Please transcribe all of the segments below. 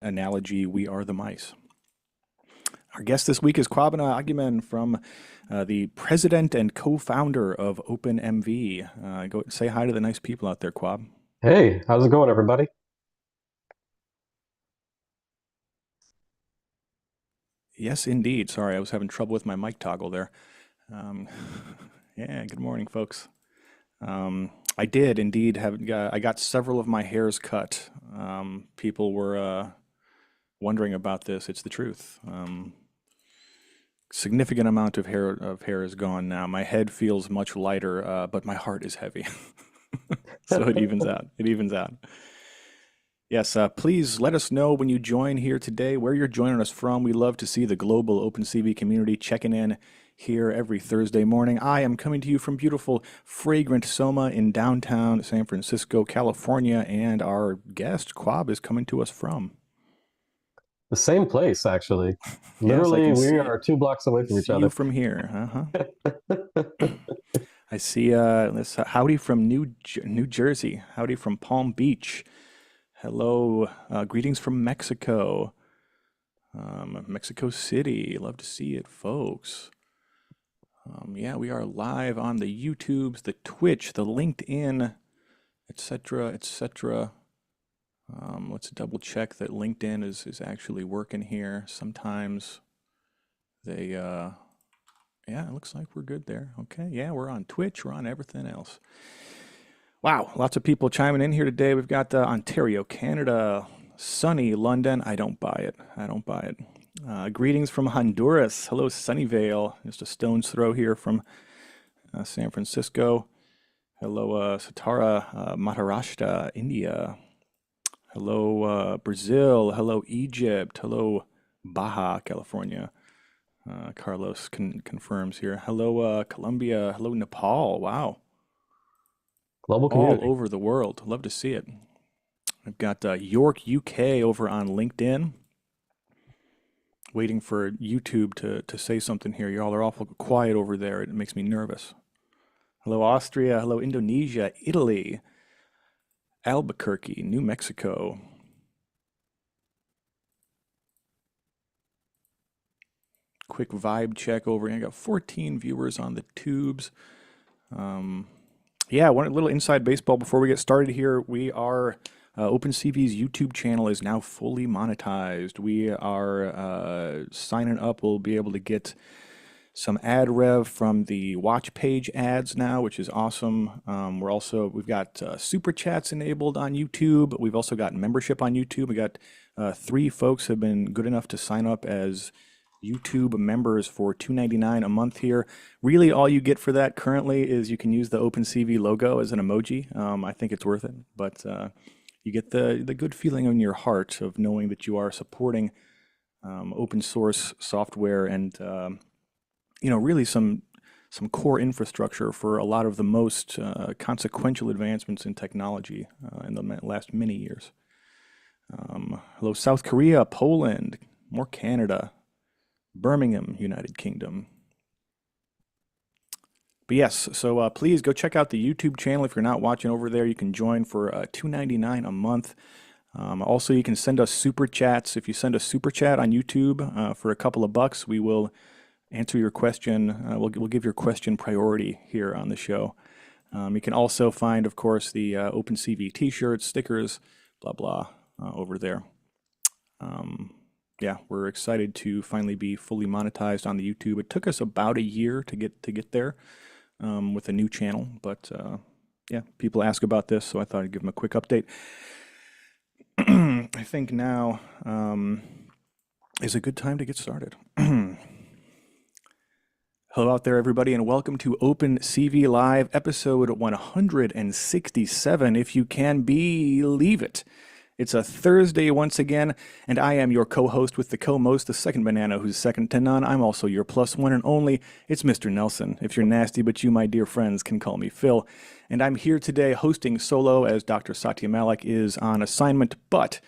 analogy, we are the mice. Our guest this week is Kwabena Agyeman from the president and co-founder of OpenMV. Go say hi to the nice people out there, Kwab. Hey, how's it going, everybody? Yes, indeed. Sorry, I was having trouble with my mic toggle there. Um, yeah, good morning, folks. I did indeed I got several of my hairs cut. People were wondering about this. It's the truth. Significant amount of hair is gone now. My head feels much lighter, but my heart is heavy. So it evens out. It evens out. Yes, please let us know when you join here today where you're joining us from. We love to see the global OpenCV community checking in here every Thursday morning. I am coming to you from beautiful, fragrant Soma in downtown San Francisco, California, and our guest, Quab, is coming to us from. The same place, actually. Yes, I Literally, can we see are 2 blocks away from each see you other. from here. I see this howdy from New Jersey. Howdy from Palm Beach. Hello, greetings from Mexico. Mexico City. Love to see it, folks. Yeah, we are live on the YouTubes, the Twitch, the LinkedIn, etc., etc. Let's double check that LinkedIn is actually working here. Sometimes they, yeah, it looks like we're good there. Okay, yeah, we're on Twitch, we're on everything else. Wow, lots of people chiming in here today. We've got Ontario, Canada, sunny London. I don't buy it. I don't buy it. Greetings from Honduras. Hello, Sunnyvale. Just a stone's throw here from San Francisco. Hello, Satara, Maharashtra, India. Hello, Brazil. Hello, Egypt. Hello, Baja, California. Carlos confirms here. Hello, Colombia. Hello, Nepal. Wow. Global All community. over the world. Love to see it. I've got York, UK over on LinkedIn. Waiting for YouTube to say something here. Y'all are awful quiet over there. It makes me nervous. Hello, Austria. Hello, Indonesia, Italy, Albuquerque, New Mexico. Quick vibe check over here. I got 14 viewers on the tubes. Yeah, one little inside baseball before we get started here. We are OpenCV's YouTube channel is now fully monetized. We are signing up. We'll be able to get some ad rev from the watch page ads now, which is awesome. We've got super chats enabled on YouTube. We've also got membership on YouTube. We got 3 folks have been good enough to sign up as YouTube members for $2.99 a month here. Really, all you get for that currently is you can use the OpenCV logo as an emoji. I think it's worth it, but you get the good feeling in your heart of knowing that you are supporting open source software and really some core infrastructure for a lot of the most consequential advancements in technology in the last many years. Hello, South Korea, Poland, more Canada. Birmingham, United Kingdom. But yes, so please go check out the YouTube channel. If you're not watching over there, you can join for $2.99 a month. Also, you can send us super chats. If you send a super chat on YouTube for a couple of bucks, we will answer your question. We'll give your question priority here on the show. You can also find, of course, the OpenCV t-shirts, stickers, blah, blah, over there. Yeah, we're excited to finally be fully monetized on the YouTube. It took us about a year to get there with a new channel, but yeah, people ask about this, so I thought I'd give them a quick update. I think now is a good time to get started. Hello out there, everybody, and welcome to OpenCV Live, episode 167, if you can believe it. It's a Thursday once again, and I am your co-host with the co-most, the second banana who's second to none. I'm also your plus one and only. It's Mr. Nelson. If you're nasty, but you, my dear friends, can call me Phil. And I'm here today hosting solo as Dr. Satya Malik is on assignment, but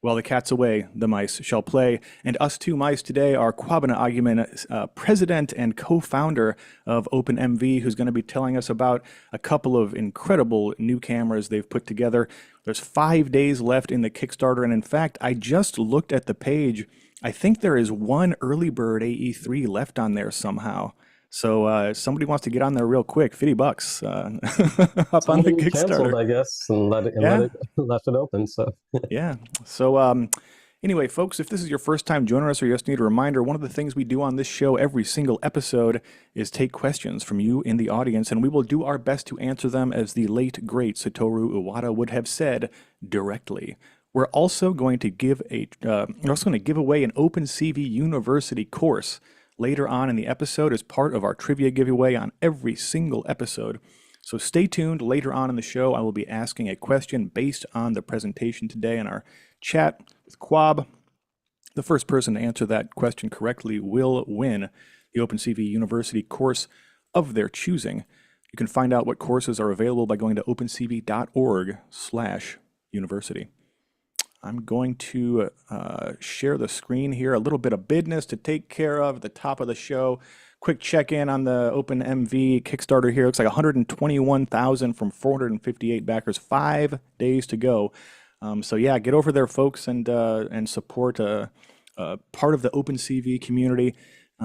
While the cat's away, the mice shall play. And us two mice today are Kwabena Agyeman, president and co-founder of OpenMV, who's going to be telling us about a couple of incredible new cameras they've put together. There's 5 days left in the Kickstarter, and in fact, I just looked at the page. I think there is one early bird AE3 left on there somehow. So somebody wants to get on there real quick, $50, up on the Someone canceled, Kickstarter. I guess, and let Yeah. it left it open. So Yeah. So, anyway, folks, if this is your first time joining us or you just need a reminder, one of the things we do on this show every single episode is take questions from you in the audience, and we will do our best to answer them, as the late, great Satoru Iwata would have said, directly. We're also going to give away an OpenCV University course later on in the episode as part of our trivia giveaway on every single episode. So stay tuned. Later on in the show, I will be asking a question based on the presentation today in our chat with Quab. The first person to answer that question correctly will win the OpenCV University course of their choosing. You can find out what courses are available by going to opencv.org/university. I'm going to share the screen here. A little bit of business to take care of at the top of the show. Quick check-in on the OpenMV Kickstarter here. Looks like 121,000 from 458 backers. 5 days to go. So yeah, get over there, folks, and support part of the OpenCV community.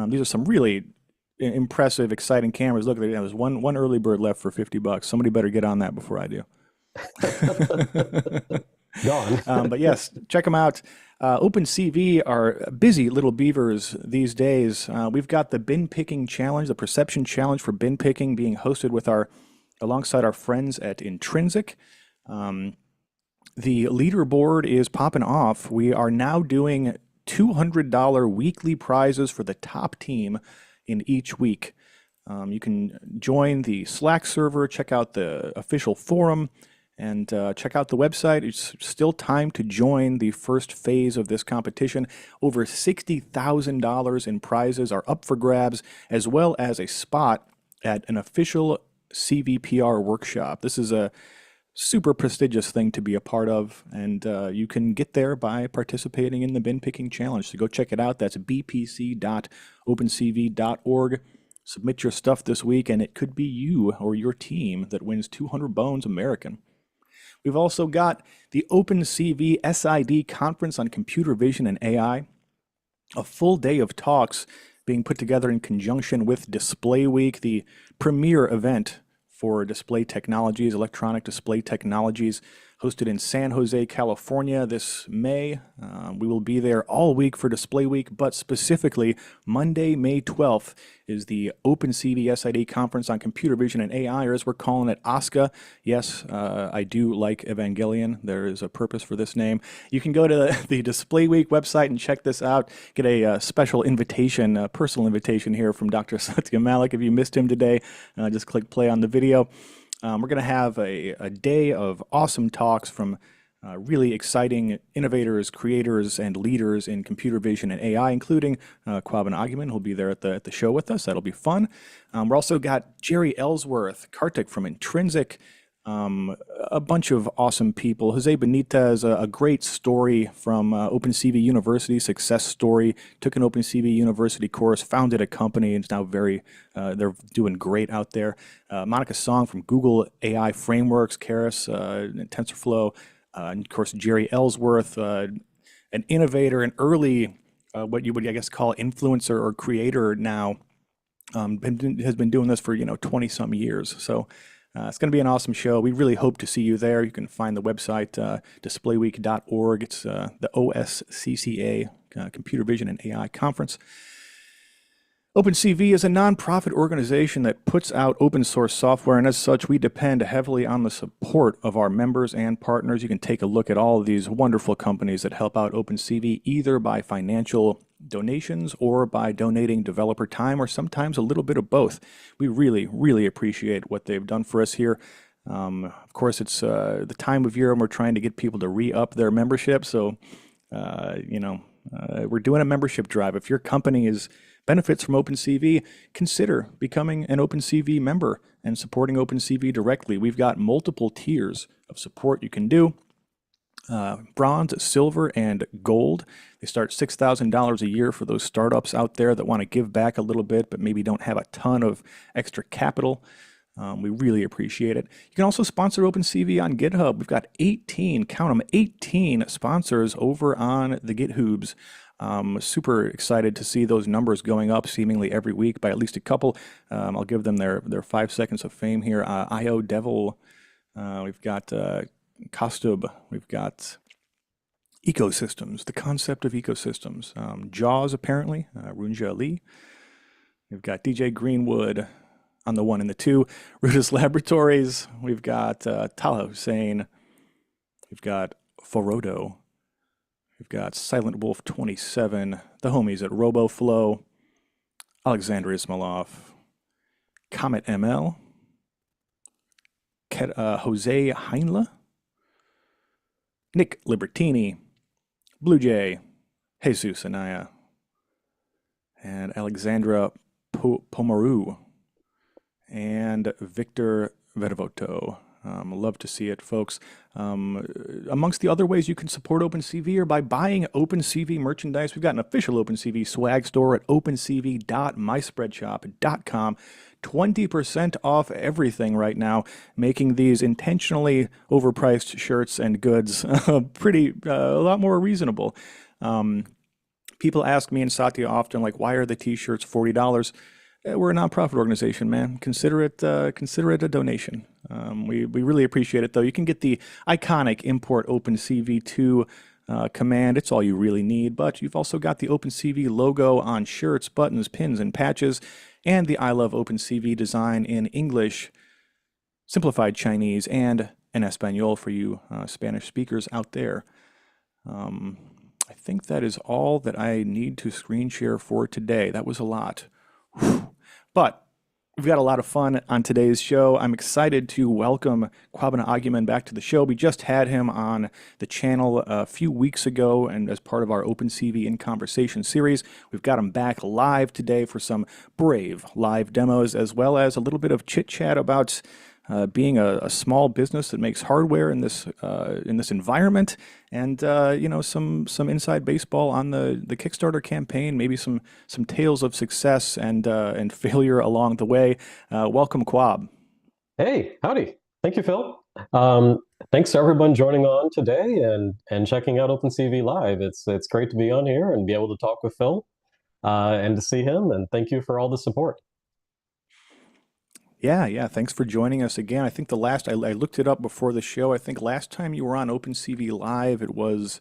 These are some really impressive, exciting cameras. Look, there's one early bird left for $50. Somebody better get on that before I do. gone. But yes, check them out. OpenCV are busy little beavers these days. We've got the bin picking challenge, the perception challenge for bin picking, being hosted alongside our friends at Intrinsic. The leaderboard is popping off. We are now doing $200 weekly prizes for the top team in each week. You can join the Slack server, check out the official forum, and check out the website. It's still time to join the first phase of this competition. Over $60,000 in prizes are up for grabs, as well as a spot at an official CVPR workshop. This is a super prestigious thing to be a part of, and you can get there by participating in the bin picking challenge. So go check it out. That's bpc.opencv.org. Submit your stuff this week, and it could be you or your team that wins 200 bones American. We've also got the OpenCV SID Conference on Computer Vision and AI, a full day of talks being put together in conjunction with Display Week, the premier event for display technologies, electronic display technologies, hosted in San Jose, California this May. We will be there all week for Display Week, but specifically Monday, May 12th is the OpenCV SID Conference on Computer Vision and AI, or as we're calling it, OSCA. Yes, I do like Evangelion. There is a purpose for this name. You can go to the Display Week website and check this out. Get a special invitation, a personal invitation here from Dr. Satya Malik. If you missed him today, just click play on the video. We're going to have a day of awesome talks from really exciting innovators, creators, and leaders in computer vision and AI, including Kwabena Agyeman, who'll be there at the show with us. That'll be fun. We're also got Jerry Ellsworth, Kartik from Intrinsic, a bunch of awesome people. Jose Benitez, a great story from OpenCV University, success story. Took an OpenCV University course, founded a company, and is now they're doing great out there. Monica Song from Google AI Frameworks, Keras, TensorFlow, and of course Jerry Ellsworth, an innovator, an early, what you would I guess call influencer or creator now, has been doing this for 20 some years. So. It's going to be an awesome show. We really hope to see you there. You can find the website, displayweek.org. It's the OSCCA, Computer Vision and AI Conference. OpenCV is a nonprofit organization that puts out open source software, and as such, we depend heavily on the support of our members and partners. You can take a look at all of these wonderful companies that help out OpenCV, either by financial donations or by donating developer time, or sometimes a little bit of both. We really, really appreciate what they've done for us here. Of course, it's the time of year and we're trying to get people to re-up their membership. So, we're doing a membership drive. If your company benefits from OpenCV, consider becoming an OpenCV member and supporting OpenCV directly. We've got multiple tiers of support you can do. bronze, silver, and gold. They start $6,000 a year for those startups out there that want to give back a little bit, but maybe don't have a ton of extra capital. We really appreciate it. You can also sponsor OpenCV on GitHub. We've got 18, count them, 18 sponsors over on the GitHubs. Super excited to see those numbers going up seemingly every week by at least a couple. I'll give them their 5 seconds of fame here. IO Devil, we've got Kostub, we've got ecosystems, the concept of ecosystems. Jaws, apparently, Runja Lee. We've got DJ Greenwood on the 1 and the 2. Rudis Laboratories, we've got Talha Hussein, we've got Forodo, we've got Silent Wolf 27, the homies at RoboFlow, Alexander Ismailov, Comet ML, Jose Heinle, Nick Libertini, Blue Jay, Jesus Anaya, and Alexandra Pomaru, and Victor Vervoto. Love to see it, folks. Amongst the other ways you can support OpenCV are by buying OpenCV merchandise. We've got an official OpenCV swag store at opencv.myspreadshop.com. 20% off everything right now, making these intentionally overpriced shirts and goods a lot more reasonable. People ask me and Satya often, like, why are the t-shirts $40? We're a nonprofit organization, man. Consider it a donation. We really appreciate it, though. You can get the iconic import OpenCV2 command. It's all you really need, but you've also got the OpenCV logo on shirts, buttons, pins, and patches, and the I Love OpenCV design in English, simplified Chinese, and in Espanol for you Spanish speakers out there. I think that is all that I need to screen share for today. That was a lot. Whew. But we've got a lot of fun on today's show. I'm excited to welcome Kwabena Agyeman back to the show. We just had him on the channel a few weeks ago, and as part of our OpenCV in Conversation series, we've got him back live today for some brave live demos, as well as a little bit of chit-chat about being a small business that makes hardware in this environment, and some inside baseball on the Kickstarter campaign, maybe some tales of success and failure along the way. Welcome, Kwab. Hey, howdy. Thank you, Phil. Thanks to everyone joining on today and checking out OpenCV Live. It's great to be on here and be able to talk with Phil and to see him. And thank you for all the support. Yeah. Thanks for joining us again. I think I looked it up before the show. I think last time you were on OpenCV Live, it was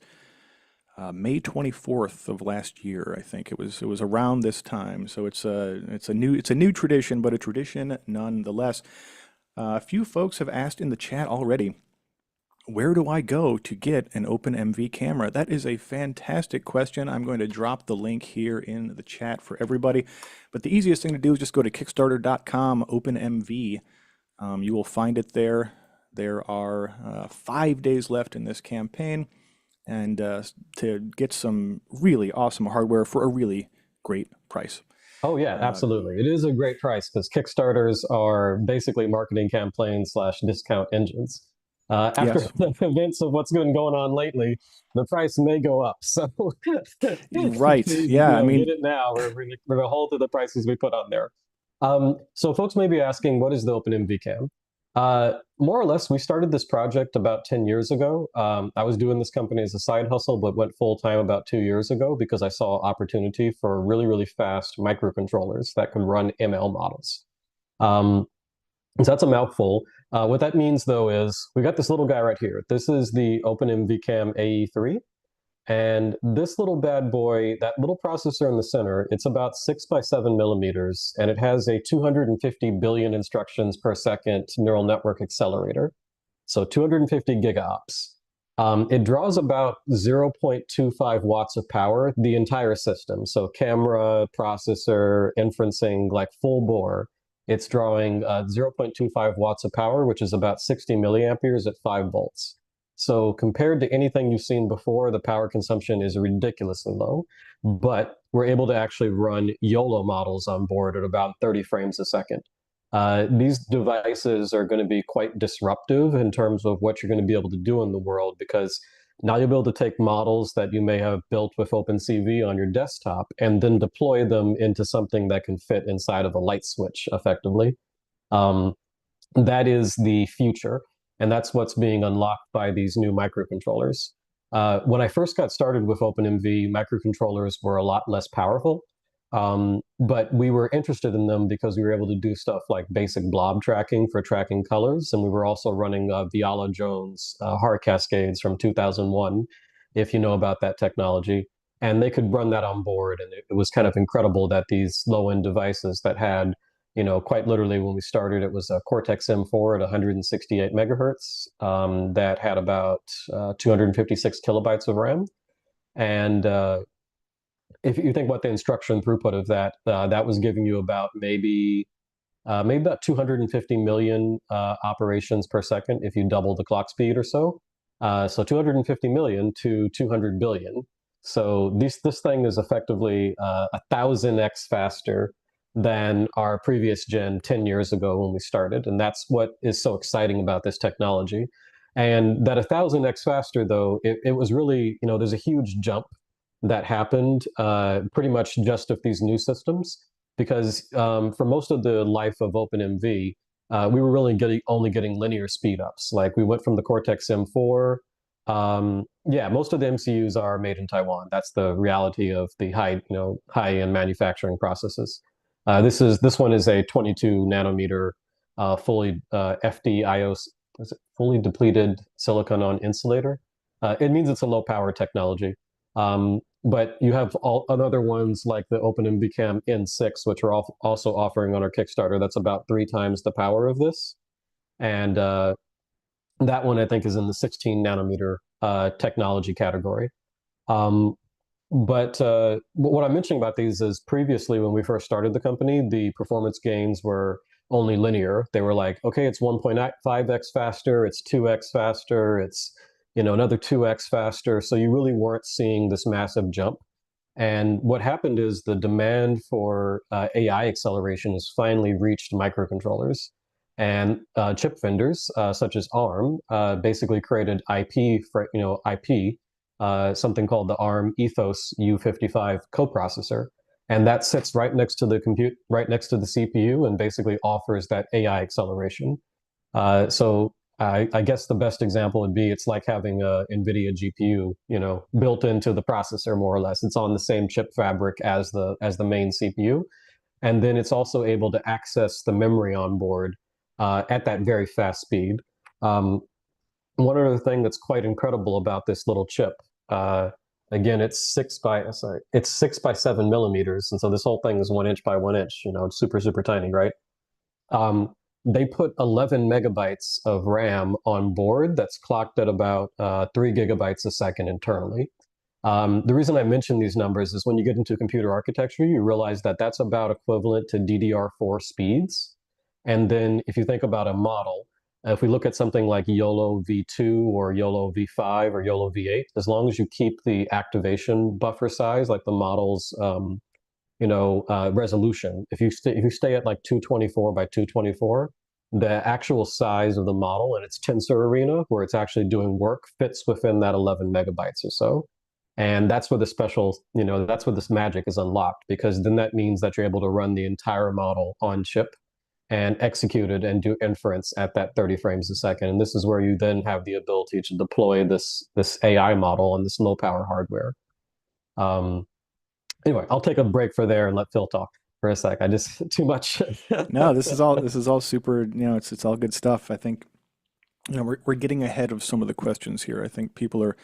May 24th of last year. I think it was around this time. So it's a new tradition, but a tradition nonetheless. A few folks have asked in the chat already, where do I go to get an OpenMV camera? That is a fantastic question. I'm going to drop the link here in the chat for everybody. But the easiest thing to do is just go to kickstarter.com, OpenMV. You will find it there. There are 5 days left in this campaign, and to get some really awesome hardware for a really great price. Oh, yeah, absolutely. It is a great price because Kickstarters are basically marketing campaigns / discount engines. After the events of what's been going on lately, the price may go up. So, right, please, yeah, get it now. We're going to hold to the prices we put on there. So, folks may be asking, what is the OpenMV Cam? More or less, we started this project about 10 years ago. I was doing this company as a side hustle, but went full time about 2 years ago because I saw opportunity for really, really fast microcontrollers that could run ML models. So that's a mouthful. What that means, though, is we got this little guy right here. This is the OpenMV Cam AE3. And this little bad boy, that little processor in the center, it's about 6 by 7 millimeters, and it has a 250 billion instructions per second neural network accelerator. So 250 gigaops. It draws about 0.25 watts of power, the entire system. So camera, processor, inferencing, like full bore. It's drawing 0.25 watts of power, which is about 60 milliamperes at 5 volts. So compared to anything you've seen before, the power consumption is ridiculously low, but we're able to actually run YOLO models on board at about 30 frames a second. These devices are going to be quite disruptive in terms of what you're going to be able to do in the world, because Now you'll be able to take models that you may have built with OpenCV on your desktop and then deploy them into something that can fit inside of a light switch effectively. Um, that is the future, and that's what's being unlocked by these new microcontrollers. When I first got started with OpenMV, microcontrollers were a lot less powerful, but we were interested in them because we were able to do stuff like basic blob tracking for tracking colors, and we were also running Viola Jones hard cascades from 2001, if you know about that technology. And they could run that on board, and it was kind of incredible that these low-end devices that had, quite literally when we started, it was a Cortex M4 at 168 megahertz that had about 256 kilobytes of RAM. And if you think about the instruction throughput of that, that was giving you about maybe about 250 million operations per second if you double the clock speed or so. So 250 million to 200 billion. So this thing is effectively 1,000x faster than our previous gen 10 years ago when we started. And that's what is so exciting about this technology. And that 1,000x faster, though, it was really, there's a huge jump that happened pretty much just with these new systems. Because for most of the life of OpenMV, we were really only getting linear speed ups. Like we went from the Cortex M4. Yeah, most of the MCUs are made in Taiwan. That's the reality of the high-end manufacturing processes. This one is a 22 nanometer fully FDIO, is it fully depleted silicon on insulator. It means it's a low power technology. But you have all other ones like the OpenMV Cam N6, which we're also offering on our Kickstarter. That's about 3 times the power of this. And that one, I think, is in the 16 nanometer technology category. Um, but what I'm mentioning about these is previously when we first started the company, the performance gains were only linear. They were like, okay, it's 1.5x faster, it's 2x faster, it's another 2x faster. So you really weren't seeing this massive jump. And what happened is the demand for AI acceleration has finally reached microcontrollers. And chip vendors such as ARM basically created IP, something called the ARM Ethos U55 coprocessor, and that sits right next to the right next to the CPU, and basically offers that AI acceleration. So I guess the best example would be it's like having a NVIDIA GPU, built into the processor more or less. It's on the same chip fabric as the main CPU, and then it's also able to access the memory on board at that very fast speed. One other thing that's quite incredible about this little chip, again, it's 6 by 7 millimeters, and so this whole thing is 1 inch by 1 inch. It's super super tiny, right? They put 11 megabytes of RAM on board that's clocked at about 3 gigabytes a second internally. The reason I mention these numbers is when you get into computer architecture, you realize that that's about equivalent to DDR4 speeds. And then if you think about a model, if we look at something like YOLO V2 or YOLO V5 or YOLO V8, as long as you keep the activation buffer size, like the model's resolution, if you stay at like 224 by 224, the actual size of the model and its tensor arena where it's actually doing work fits within that 11 megabytes or so. And that's where that's where this magic is unlocked, because then that means that you're able to run the entire model on chip and execute it and do inference at that 30 frames a second. And this is where you then have the ability to deploy this AI model on this low power hardware. Anyway, I'll take a break for there and let Phil talk for a sec. I just too much. No, this is all super, it's all good stuff. I think, we're getting ahead of some of the questions here. I think people are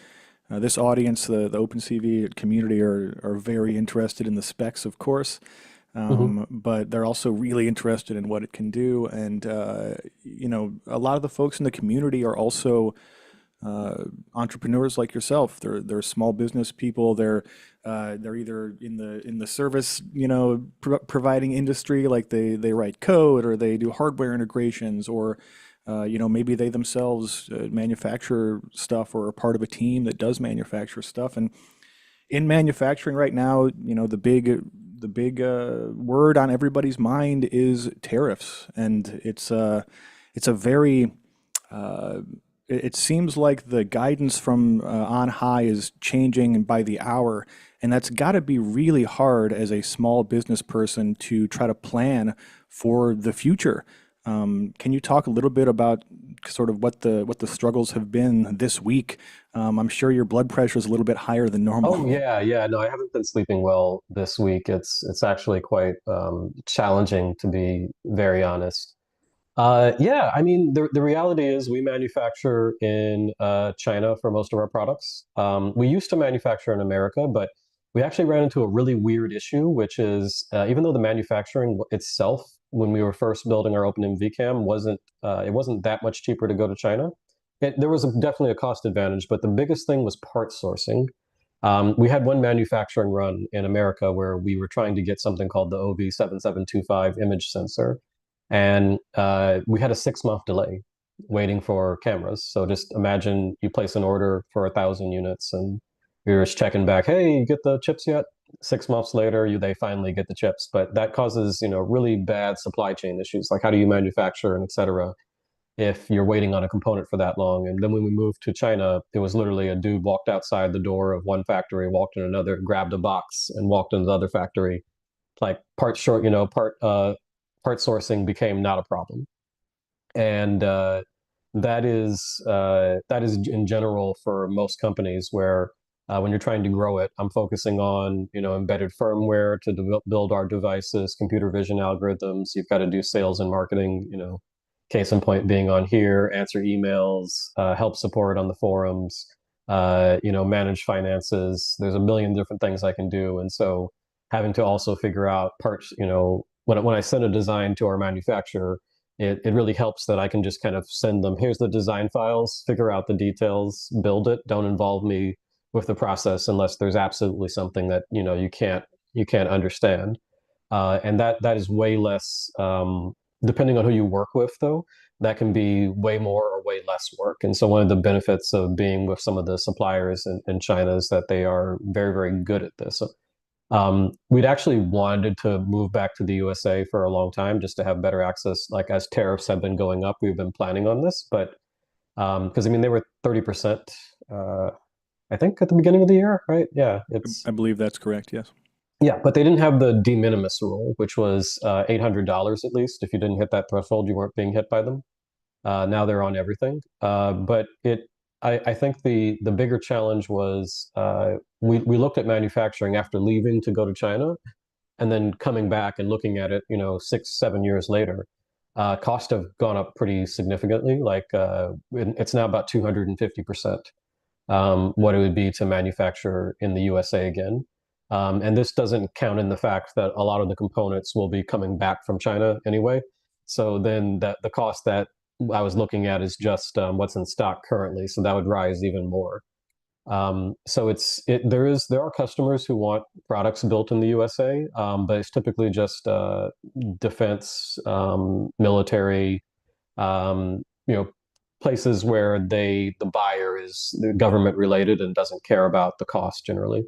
this audience, the OpenCV community are very interested in the specs, of course. Mhm. But they're also really interested in what it can do. And, a lot of the folks in the community are also entrepreneurs like yourself. They're small business people. They're either in the service, providing industry, like they write code or they do hardware integrations, or maybe they themselves manufacture stuff or are part of a team that does manufacture stuff. And in manufacturing right now, the big word on everybody's mind is tariffs, and it's a very it seems like the guidance from on high is changing by the hour, and that's got to be really hard as a small business person to try to plan for the future. Can you talk a little bit about sort of what the struggles have been this week? I'm sure your blood pressure is a little bit higher than normal. Oh yeah, yeah. No, I haven't been sleeping well this week. It's actually quite challenging, to be very honest. Yeah, I mean, the reality is we manufacture in China for most of our products. We used to manufacture in America, but we actually ran into a really weird issue, which is even though the manufacturing itself, when we were first building our OpenMV cam, it wasn't that much cheaper to go to China. There was definitely a cost advantage, but the biggest thing was part sourcing. We had one manufacturing run in America where we were trying to get something called the OV7725 image sensor, and we had a 6 month delay waiting for cameras. So just imagine you place an order for 1,000 units, and you're just checking back, hey, you get the chips yet? 6 months later, they finally get the chips, but that causes really bad supply chain issues, like how do you manufacture and et cetera if you're waiting on a component for that long. And then when we moved to China, it was literally a dude walked outside the door of one factory, walked in another, grabbed a box, and walked into the other factory. Like part short, part sourcing became not a problem. And that is in general for most companies where when you're trying to grow it, I'm focusing on embedded firmware to build our devices, computer vision algorithms. You've got to do sales and marketing. Case in point being on here, answer emails, help support on the forums, manage finances. There's a million different things I can do, and so having to also figure out parts. When I send a design to our manufacturer, it really helps that I can just kind of send them, here's the design files, figure out the details, build it. Don't involve me with the process unless there's absolutely something that you can't understand. And that is way less, depending on who you work with, though, that can be way more or way less work. And so one of the benefits of being with some of the suppliers in China is that they are very, very good at this. We'd actually wanted to move back to the USA for a long time just to have better access. Like as tariffs have been going up, we've been planning on this, but because I mean they were 30%, I think at the beginning of the year, right? Yeah, I believe that's correct. Yes. yeah, but they didn't have the de minimis rule, which was $800 at least. If you didn't hit that threshold, you weren't being hit by them. Now they're on everything. I think the bigger challenge was we looked at manufacturing after leaving to go to China, and then coming back and looking at it, 6, 7 years later. Costs have gone up pretty significantly. Like it's now about 250% what it would be to manufacture in the USA again. And this doesn't count in the fact that a lot of the components will be coming back from China anyway. So then the cost that I was looking at is just what's in stock currently. So that would rise even more. So there are customers who want products built in the USA, but it's typically just defense, military, you know, places where the buyer is government related and doesn't care about the cost generally.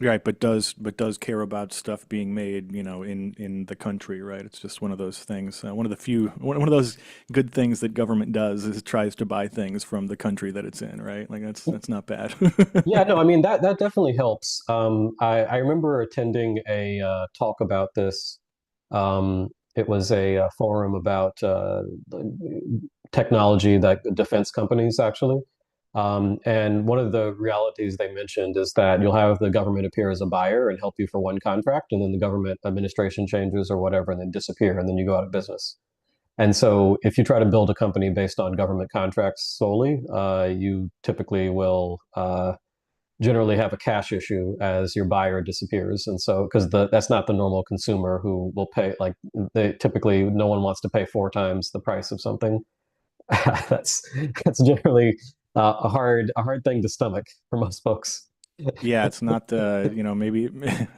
Right, but does care about stuff being made, in the country, right? It's just one of those things. One of those good things that government does is it tries to buy things from the country that it's in, right? Like that's not bad. Yeah, no, I mean that definitely helps. I remember attending a talk about this. It was a, forum about technology that defense companies actually. And one of the realities they mentioned is that you'll have the government appear as a buyer and help you for one contract, and then the government administration changes or whatever, and then disappear, and then you go out of business. And so, if you try to build a company based on government contracts solely, you typically will generally have a cash issue as your buyer disappears. And so, because that's not the normal consumer who will pay, like they typically no one wants to pay 4 times the price of something. that's that's generally a hard thing to stomach for most folks. Yeah, it's not maybe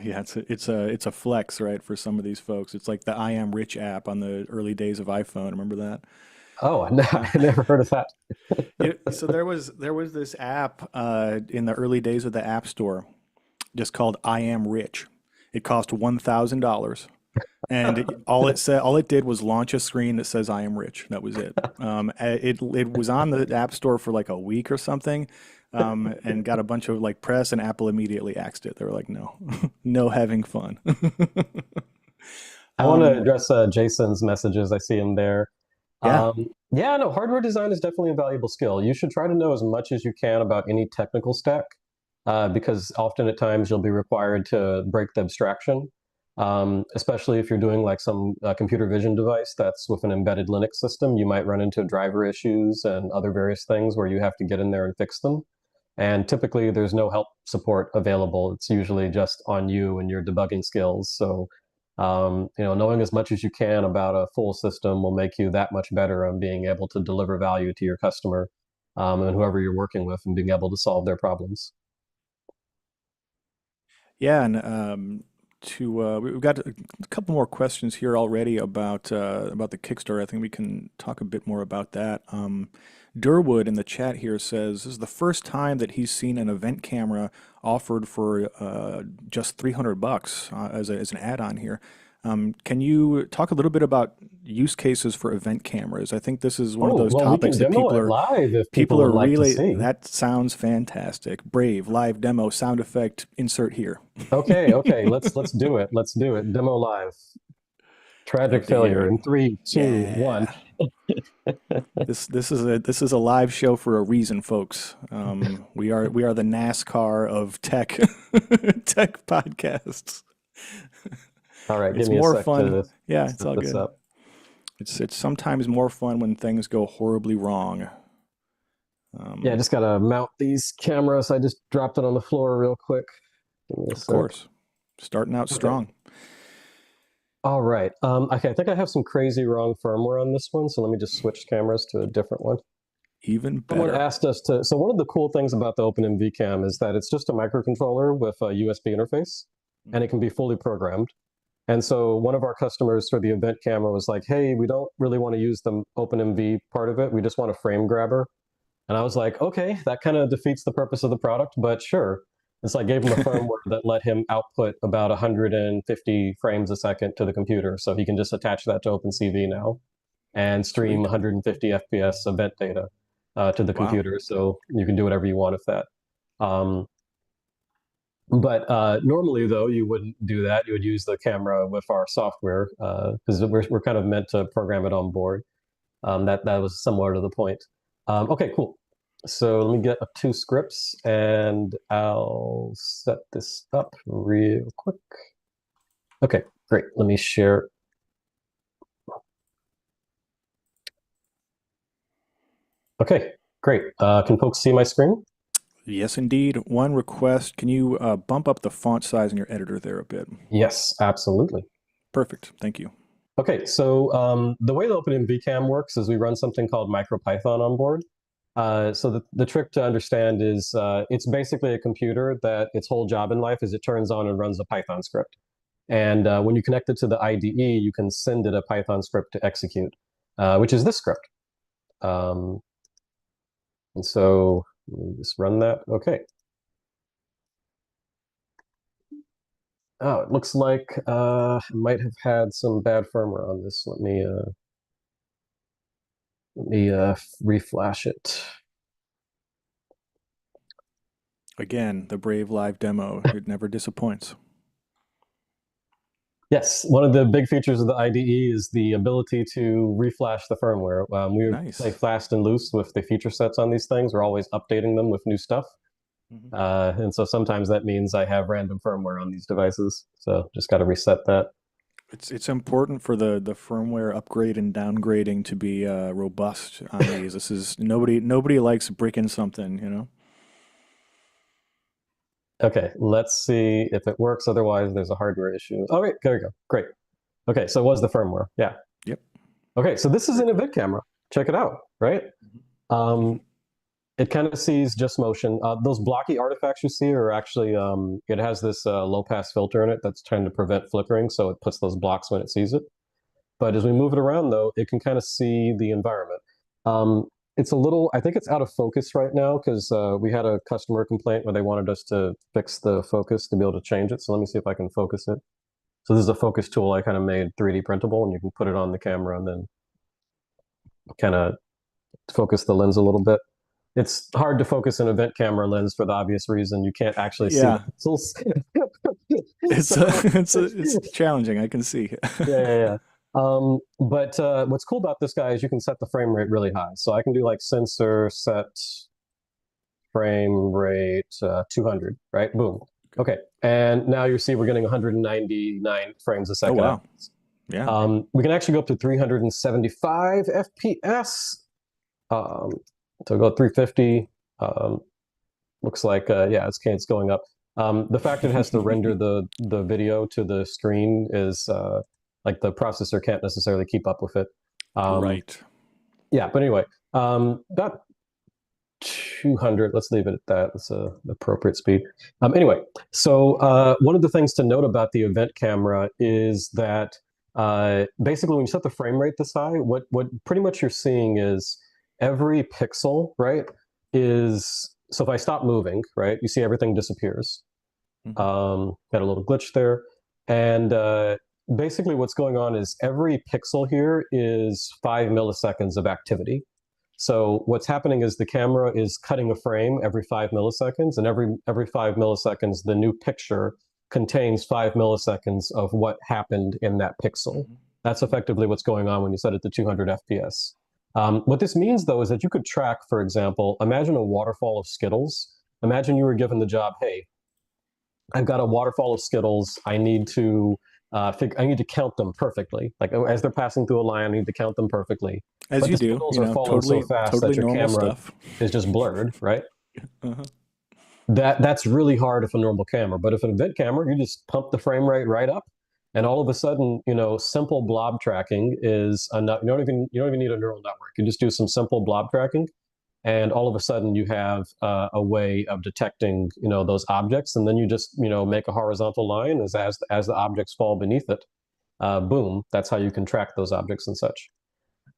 yeah, it's a flex, right, for some of these folks. It's like the I Am Rich app on the early days of iPhone. Remember that? Oh, no, Uh, I never heard of that. so there was this app in the early days of the App Store just called I Am Rich. It cost $1,000. And all it did was launch a screen that says "I am rich." That was it. It was on the App Store for like a week or something, and got a bunch of like press, and Apple immediately axed it. They were like, "No, no having fun." I want to Um, address Jason's messages. I see him there. yeah, Yeah, no, hardware design is definitely a valuable skill. You should try to know as much as you can about any technical stack, because often at times you'll be required to break the abstraction, especially if you're doing like some computer vision device that's with an embedded Linux system. You might run into driver issues and other various things where you have to get in there and fix them. And typically, there's no help support available. It's usually just on you and your debugging skills. So, knowing as much as you can about a full system will make you that much better on being able to deliver value to your customer, and whoever you're working with, and being able to solve their problems. yeah, and we've got a couple more questions here already about the Kickstarter. I think we can talk a bit more about that. Durwood in the chat here says this is the first time that he's seen an event camera offered for just $300 as an add-on here. Can you talk a little bit about use cases for event cameras? I think this is one of Oh, those well, we topics can that demo it live if people people would are like to really. see. That sounds fantastic. Brave live demo sound effect insert here. Okay, okay, let's do it. Let's do it. Demo live. Tragic Love to hear failure it. in three, two, one. Yeah. This is a live show for a reason, folks. We are the NASCAR of tech tech podcasts. All right, give It's me a more sec fun. to Yeah, it's set all this good. up. It's sometimes more fun when things go horribly wrong. Yeah, I Um, just gotta mount these cameras. I just dropped it on the floor real quick. Give me a of sec. course, starting out Okay. strong. All right. Okay, I think I have some crazy wrong firmware on this one, so let me just switch cameras to a different one. Even Someone better. asked us to. So one of the cool things about the OpenMV Cam is that it's just a microcontroller with a USB interface, and it can be fully programmed. And so one of our customers for the event camera was like, "Hey, we don't really want to use the OpenMV part of it. We just want a frame grabber." And I was like, okay, that kind of defeats the purpose of the product, but sure. And so I gave him a firmware that let him output about 150 frames a second to the computer. So he can just attach that to OpenCV now and stream Sweet. 150 FPS event data to the Wow. computer. So you can do whatever you want with that. Um, but normally, though, you wouldn't do that. You would use the camera with our software because we're kind of meant to program it on board. That was similar to the point. Okay, cool. So let me get up two scripts and I'll set this up real quick. Okay, great. Let me share. Okay, great. Can folks see my screen? Yes, indeed. One request. Can you bump up the font size in your editor there a bit? Yes, absolutely. Perfect. Thank you. Okay, so the way the OpenMV Cam works is we run something called MicroPython on board. So the trick to understand is it's basically a computer that its whole job in life is it turns on and runs a Python script. And when you connect it to the IDE, you can send it a Python script to execute, which is this script. Um, and so let me just run that. Okay. Oh, it looks like I might have had some bad firmware on this. Let me reflash it. Again, the Brave Live demo. It never disappoints. Yes, one of the big features of the IDE is the ability to reflash the firmware. We play Nice. fast and loose with the feature sets on these things. We're always updating them with new stuff. Mhm. And so sometimes that means I have random firmware on these devices. So just got to reset that. It's important for the firmware upgrade and downgrading to be robust on these. This is nobody likes breaking something, you know. Okay, let's see if it works. Otherwise, there's a hardware issue. Oh, wait, there we go. Great. Okay, so it was the firmware. Yeah. Yep. Okay, so this is Very an cool. event camera. Check it out, right? Um, it kind of sees just motion. Those blocky artifacts you see are actually, it has this low pass filter in it that's trying to prevent flickering. So it puts those blocks when it sees it. But as we move it around, though, it can kind of see the environment. It's a little, I think it's out of focus right now because we had a customer complaint where they wanted us to fix the focus to be able to change it. So let me see if I can focus it. So this is a focus tool I kind of made 3D printable, and you can put it on the camera and then kind of focus the lens a little bit. It's hard to focus an event camera lens for the obvious reason you can't actually see the Yeah, pixels. it's So it's challenging. I can see. yeah. But what's cool about this guy is you can set the frame rate really high. So I can do like sensor set frame rate 200, right? Boom. Okay. And now you see we're getting 199 frames a Oh second. wow. Yeah. We can actually go up to 375 FPS. Um, so go 350. Looks like yeah, it's going up. The fact it has to render the video to the screen is like the processor can't necessarily keep up with it. Right. Yeah, but anyway, about 200. Let's leave it at that. It's a appropriate speed. Anyway, so one of the things to note about the event camera is that basically when you set the frame rate this high, what pretty much you're seeing is every pixel, right, is so if I stop moving, right, you see everything disappears. Got a little glitch there, and basically what's going on is every pixel here is 5 milliseconds of activity. So what's happening is the camera is cutting a frame every 5 milliseconds, and every 5 milliseconds, the new picture contains 5 milliseconds of what happened in that pixel. That's effectively what's going on when you set it to 200 FPS. What this means, though, is that you could track, for example, imagine a waterfall of Skittles. Imagine you were given the job, hey, I've got a waterfall of Skittles. I need to count them perfectly. Like as they're passing through a line, I need to count them perfectly. As But you the do, Skittles are falling so fast totally that your normal camera stuff. is just blurred, right? Uh-huh. That's really hard if a normal camera. But if an event camera, you just pump the frame rate right up, and all of a sudden, simple blob tracking is enough. You don't even need a neural network. You just do some simple blob tracking, and all of a sudden you have a way of detecting those objects, and then you just make a horizontal line as the objects fall beneath it. Boom, that's how you can track those objects and such.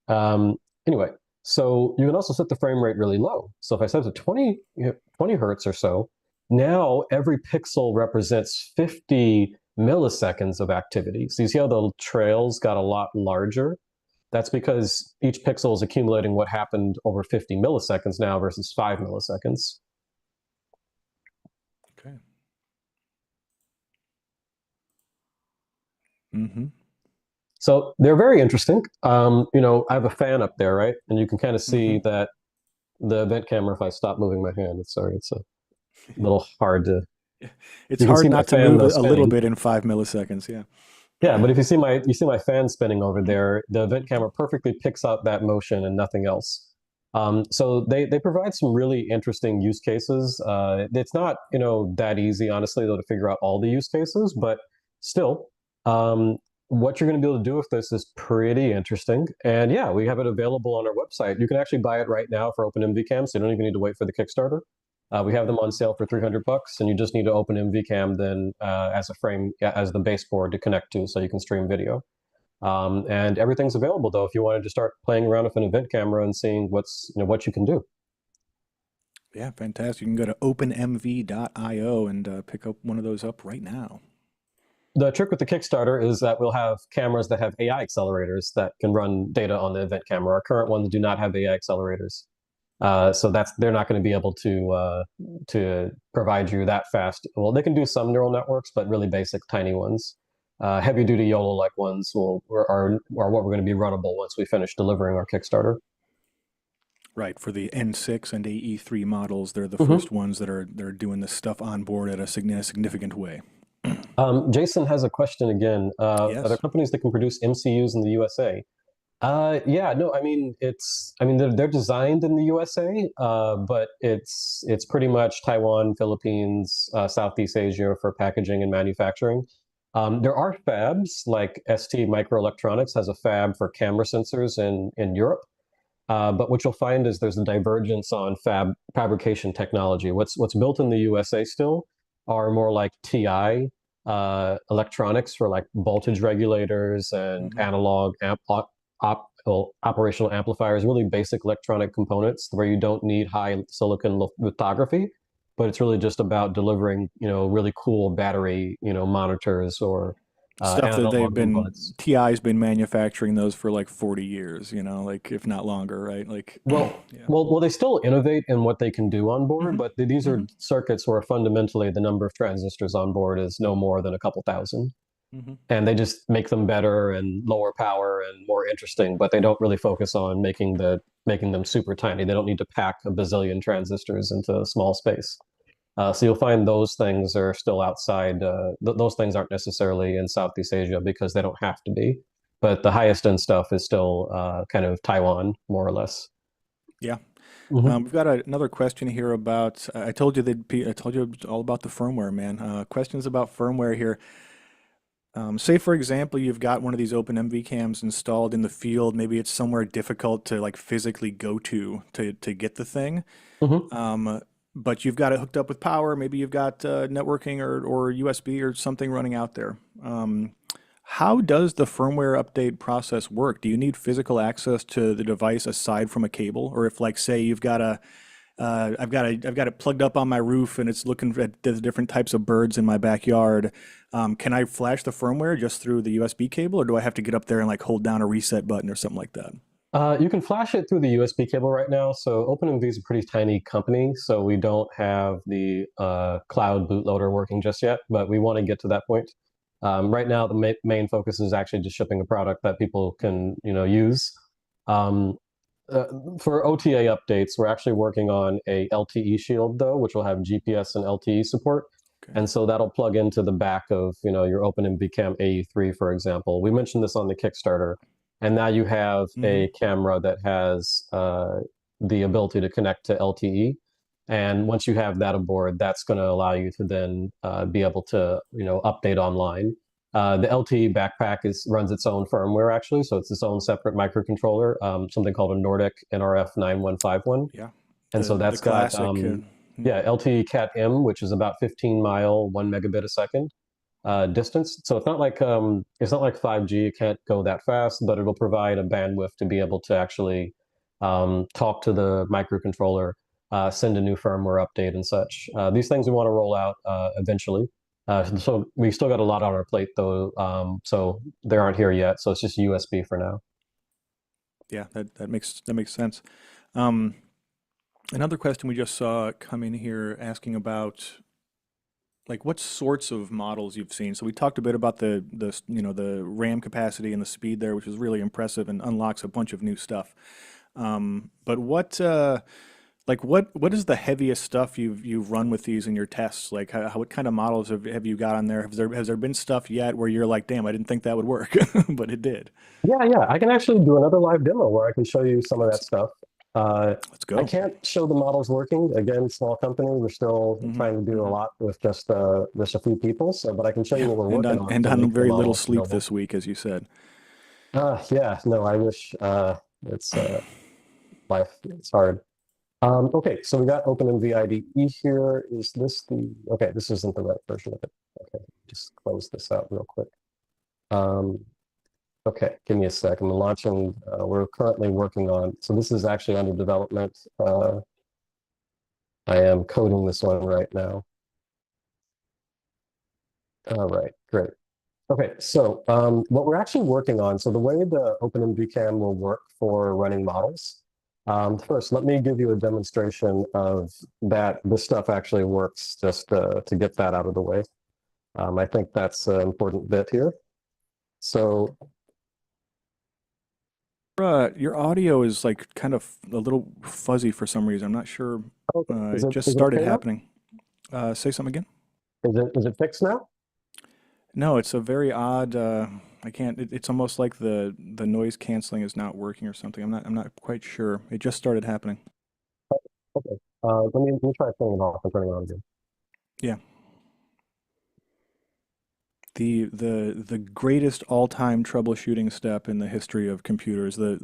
um, anyway, so you can also set the frame rate really low. So if I set it to 20 hertz or so, now every pixel represents 50 milliseconds of activity. So you see how the trails got a lot larger? That's because each pixel is accumulating what happened over 50 milliseconds now versus 5 milliseconds. Okay. Mm-hmm. So they're very interesting. I have a fan up there, right? And you can kind of see that the event camera, if I stop moving my hand, it's a little hard to. It's You can see hard my not to fan move though a little spinning. bit in 5 milliseconds. Yeah. Yeah, but if you see my fan spinning over there, the event camera perfectly picks out that motion and nothing else. So they provide some really interesting use cases. It's not that easy, honestly, though, to figure out all the use cases, but still, what you're going to be able to do with this is pretty interesting. And yeah, we have it available on our website. You can actually buy it right now for OpenMV Cams, so you don't even need to wait for the Kickstarter. We have them on sale for $300, and you just need to open MVCam then as a frame, as the baseboard to connect to, so you can stream video. And everything's available though if you wanted to start playing around with an event camera and seeing what you can do. Yeah, fantastic. You can go to openmv.io and pick up one of those up right now. The trick with the Kickstarter is that we'll have cameras that have AI accelerators that can run data on the event camera. Our current ones do not have AI accelerators. So they're not going to be able to provide you that fast. Well, they can do some neural networks, but really basic, tiny ones. Heavy duty YOLO-like ones are what we're going to be runnable once we finish delivering our Kickstarter. Right, for the N6 and AE3 models, they're the Mm-hmm. first ones that are they're doing this stuff on board at a significant way. Jason has a question again. Are there Yes. companies that can produce MCUs in the USA? Yeah, no, I mean they're designed in the USA, but it's pretty much Taiwan, Philippines, Southeast Asia for packaging and manufacturing. There are fabs like ST Microelectronics has a fab for camera sensors in Europe. But what you'll find is there's a divergence on fabrication technology. What's built in the USA still are more like TI electronics for like voltage regulators and Hmm. analog operational amplifiers, really basic electronic components where you don't need high silicon lithography, but it's really just about delivering, really cool battery, monitors or Stuff that analog they've been inputs. TI's been manufacturing those for like 40 years, you know, like if not longer, right? Like, Well, yeah. well, they still innovate in what they can do on board, Hmm. but these are Hmm. circuits where fundamentally the number of transistors on board is no more than a couple thousand. Hmm. And they just make them better and lower power and more interesting, but they don't really focus on making them super tiny. They don't need to pack a bazillion transistors into a small space. So you'll find those things are still outside. Those things aren't necessarily in Southeast Asia because they don't have to be. But the highest end stuff is still kind of Taiwan, more or less. Yeah. Hmm. We've got another question here about. I told you I told you all about the firmware, man. Questions about firmware here. Say, for example, you've got one of these OpenMV cams installed in the field. Maybe it's somewhere difficult to like physically go to get the thing. Hmm. Um, but you've got it hooked up with power. Maybe you've got networking or USB or something running out there. How does the firmware update process work? Do you need physical access to the device aside from a cable? Or if, like, say, you've got I've got it plugged up on my roof and it's looking at the different types of birds in my backyard. Can I flash the firmware just through the USB cable, or do I have to get up there and like hold down a reset button or something like that? You can flash it through the USB cable right now. So OpenMV is a pretty tiny company, so we don't have the cloud bootloader working just yet, but we want to get to that point. Right now, the main focus is actually just shipping a product that people can, use. Um, uh, for OTA updates, we're actually working on a LTE shield though, which will have GPS and LTE support. Okay. And so that'll plug into the back of, your OpenMV Cam AE3, for example. We mentioned this on the Kickstarter. And now you have Mm-hmm. a camera that has the ability to connect to LTE. And once you have that aboard, that's going to allow you to then be able to, update online. The LTE backpack runs its own firmware actually, so it's its own separate microcontroller, something called a Nordic NRF 9151, Yeah. and so The that's got classic. yeah, LTE Cat M, which is about 15 mile, 1 megabit a second distance. So it's not like 5G. It can't go that fast, but it'll provide a bandwidth to be able to actually talk to the microcontroller, send a new firmware update and such. These things we want to roll out eventually. So we still got a lot on our plate though, so they aren't here yet. So it's just USB for now. Yeah, that makes sense. Um, Another question we just saw come in here asking about like what sorts of models you've seen. So we talked a bit about the RAM capacity and the speed there, which is really impressive and unlocks a bunch of new stuff. But what is the heaviest stuff you've run with these in your tests? Like what kind of models have you got on there? Has there been stuff yet where you're like, damn, I didn't think that would work, but it did. Yeah, yeah. I can actually do another live demo where I can show you some of that stuff. Uh, Let's I go. can't show the models working. Again, small company. We're still Hmm. trying to do a Hmm. lot with just a few people. So, but I can show you Yeah, what we're working on and to on make the very little models sleep available. this week, as you said. Yeah, no, I wish it's life. It's hard. Okay, so we got OpenMV IDE here. Is this the okay? This isn't the right version of it. Okay, just close this out real quick. Um, Okay, give me a sec. I'm launching, we're currently working on, so this is actually under development. I am coding this one right now. All right, great. Okay, so what we're actually working on, so the way the OpenMV Cam will work for running models, first, let me give you a demonstration of that this stuff actually works just to get that out of the way. I think that's an important bit here. So Your audio is like kind of a little fuzzy for some reason. I'm not sure. okay, It just is it started okay now? happening. Say something again. Is it fixed now? No, it's a very odd. I can't. It's almost like the noise canceling is not working or something. I'm not quite sure. It just started happening. Okay. Let me try turning it off and turning it on again. Yeah. The greatest all-time troubleshooting step in the history of computers. The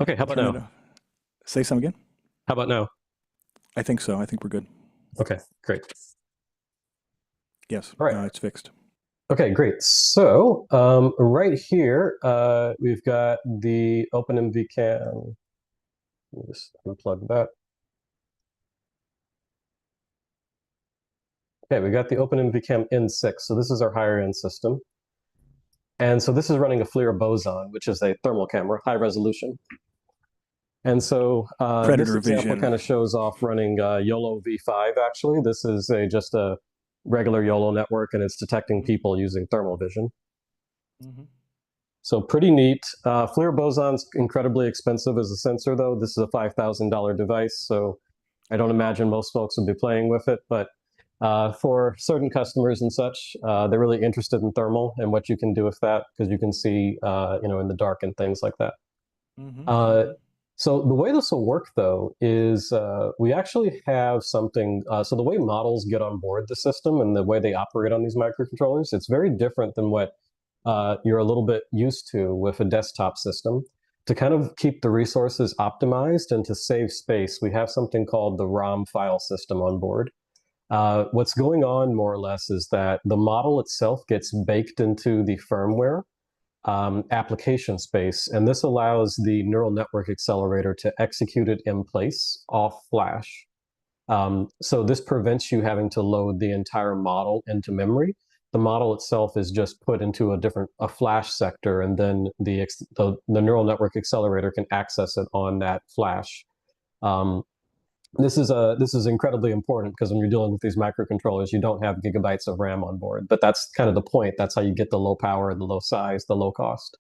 Okay, how about turn it now? off. Say something again. How about now? I think so. I think we're good. Okay, great. Yes, All right. it's fixed. Okay, great. So right here, we've got the OpenMV Cam. Let me just unplug that. Okay, we got the OpenMV Cam N6. So this is our higher end system. And so this is running a FLIR boson, which is a thermal camera, high resolution. And so this Predator example vision. kind of shows off running YOLO V5, actually. This is just a regular YOLO network, and it's detecting people using thermal vision. Mm-hmm. So pretty neat. FLIR boson's incredibly expensive as a sensor, though. This is a $5,000 device, so I don't imagine most folks would be playing with it. But for certain customers and such, they're really interested in thermal and what you can do with that, because you can see, in the dark and things like that. Mm-hmm. Uh, Mm-hmm. so the way this will work, though, is we actually have something. So the way models get on board the system and the way they operate on these microcontrollers, it's very different than what you're a little bit used to with a desktop system. To kind of keep the resources optimized and to save space, we have something called the ROM file system on board. What's going on more or less is that the model itself gets baked into the firmware application space, and this allows the neural network accelerator to execute it in place off flash. So this prevents you having to load the entire model into memory. The model itself is just put into a flash sector, and then the neural network accelerator can access it on that flash. Um, this is incredibly important because when you're dealing with these microcontrollers, you don't have gigabytes of RAM on board. But that's kind of the point. That's how you get the low power, the low size, the low cost,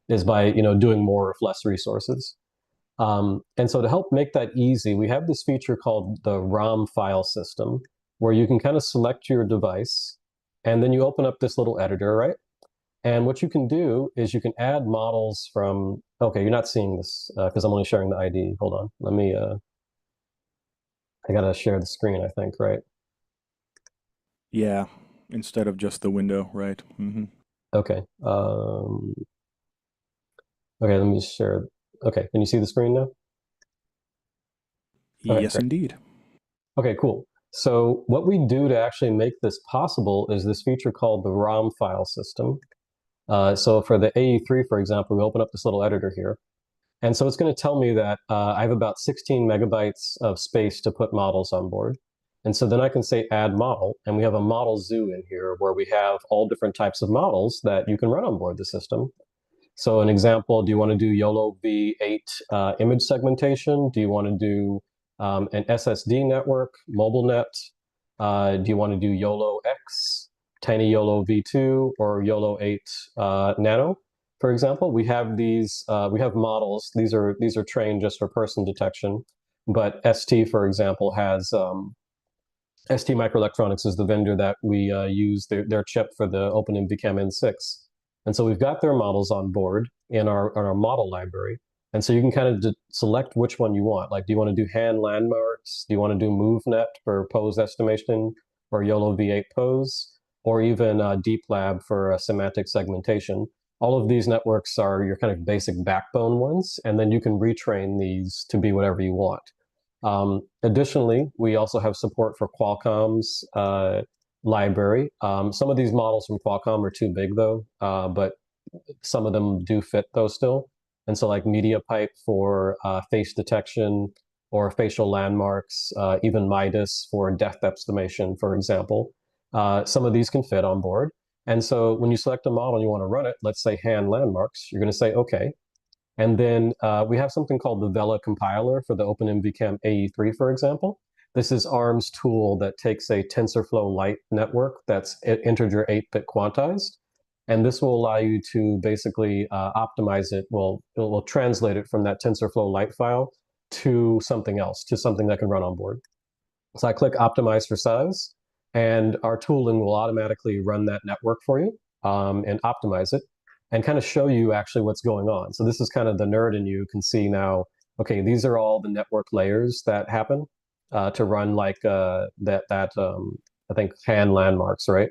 is by doing more with less resources. And so to help make that easy, we have this feature called the ROM file system, where you can kind of select your device, and then you open up this little editor, right? And what you can do is you can add models from, okay, you're not seeing this because I'm only sharing the ID. Hold on. I gotta share the screen, I think, right? Yeah, instead of just the window, right? Mm-hmm. Okay. Okay, let me share. Okay, can you see the screen now? Okay, Yes, great. indeed. Okay, cool. So what we do to actually make this possible is this feature called the ROM file system. So for the AE3, for example, we open up this little editor here. And so it's going to tell me that I have about 16 megabytes of space to put models on board. And so then I can say add model, and we have a model zoo in here where we have all different types of models that you can run on board the system. So an example, do you want to do YOLO V8 image segmentation? Do you want to do an SSD network, MobileNet? Do you want to do YOLO X, Tiny YOLO V2, or YOLO 8 Nano? For example, we have we have models. These are trained just for person detection, but ST, for example, has ST Microelectronics is the vendor that we use their chip for the OpenMV Cam N6. And so we've got their models on board in our model library. And so you can kind of select which one you want. Like, do you want to do hand landmarks? Do you want to do MoveNet for pose estimation or YOLO V8 pose? Or even Deep Lab for semantic segmentation? All of these networks are your kind of basic backbone ones. And then you can retrain these to be whatever you want. Additionally, we also have support for Qualcomm's library. Some of these models from Qualcomm are too big though, but some of them do fit though still. And so like MediaPipe for face detection or facial landmarks, even Midas for depth estimation, for example. Some of these can fit on board. And so when you select a model and you want to run it, let's say hand landmarks, you're going to say, okay. And then we have something called the Vela compiler for the OpenMV Cam AE3, for example. This is ARM's tool that takes a TensorFlow Lite network that's integer 8-bit quantized. And this will allow you to basically optimize it. Well, it will translate it from that TensorFlow Lite file to something else, to something that can run on board. So I click optimize for size, and our tooling will automatically run that network for you and optimize it and kind of show you actually what's going on. So this is kind of the nerd in you can see now, okay, these are all the network layers that happen to run like I think hand landmarks, right?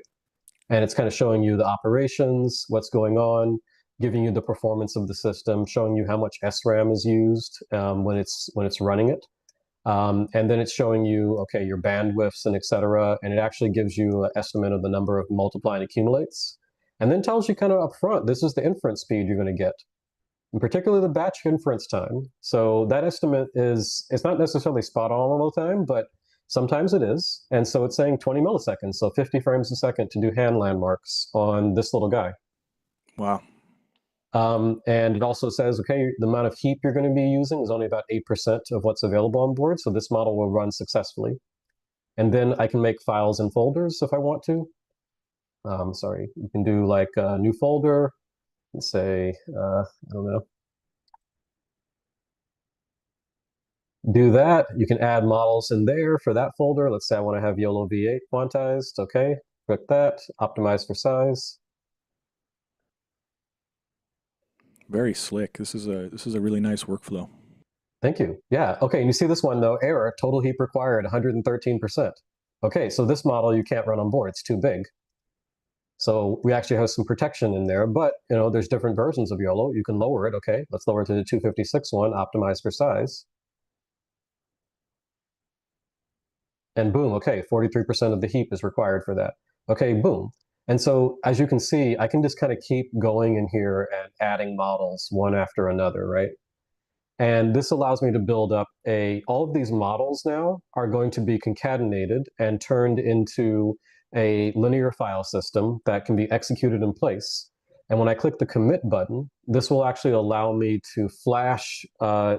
And it's kind of showing you the operations, what's going on, giving you the performance of the system, showing you how much SRAM is used when it's running it. And then it's showing you, okay, your bandwidths and et cetera. And it actually gives you an estimate of the number of multiply and accumulates. And then tells you kind of upfront, this is the inference speed you're going to get, and particularly the batch inference time. So that estimate it's not necessarily spot on all the time, but Sometimes it is. And so it's saying 20 milliseconds, so 50 frames a second to do hand landmarks on this little guy. Wow. And it also says, okay, the amount of heap you're going to be using is only about 8% of what's available on board. So this model will run successfully. And then I can make files and folders if I want to. Sorry, you can do like a new folder and say, I don't know, do that. You can add models in there for that folder. Let's say I want to have YOLO V8 quantized. Okay, click that, optimize for size. Very slick. This is a really nice workflow. Thank you. Yeah. Okay. And you see this one though, error, total heap required 113%. Okay, so this model you can't run on board. It's too big. So we actually have some protection in there, but there's different versions of YOLO. You can lower it. Okay, let's lower it to the 256 one, optimize for size. And boom, okay, 43% of the heap is required for that. Okay, boom. And so as you can see, I can just kind of keep going in here and adding models one after another, right? And this allows me to build up all of these models now are going to be concatenated and turned into a linear file system that can be executed in place. And when I click the commit button, this will actually allow me to flash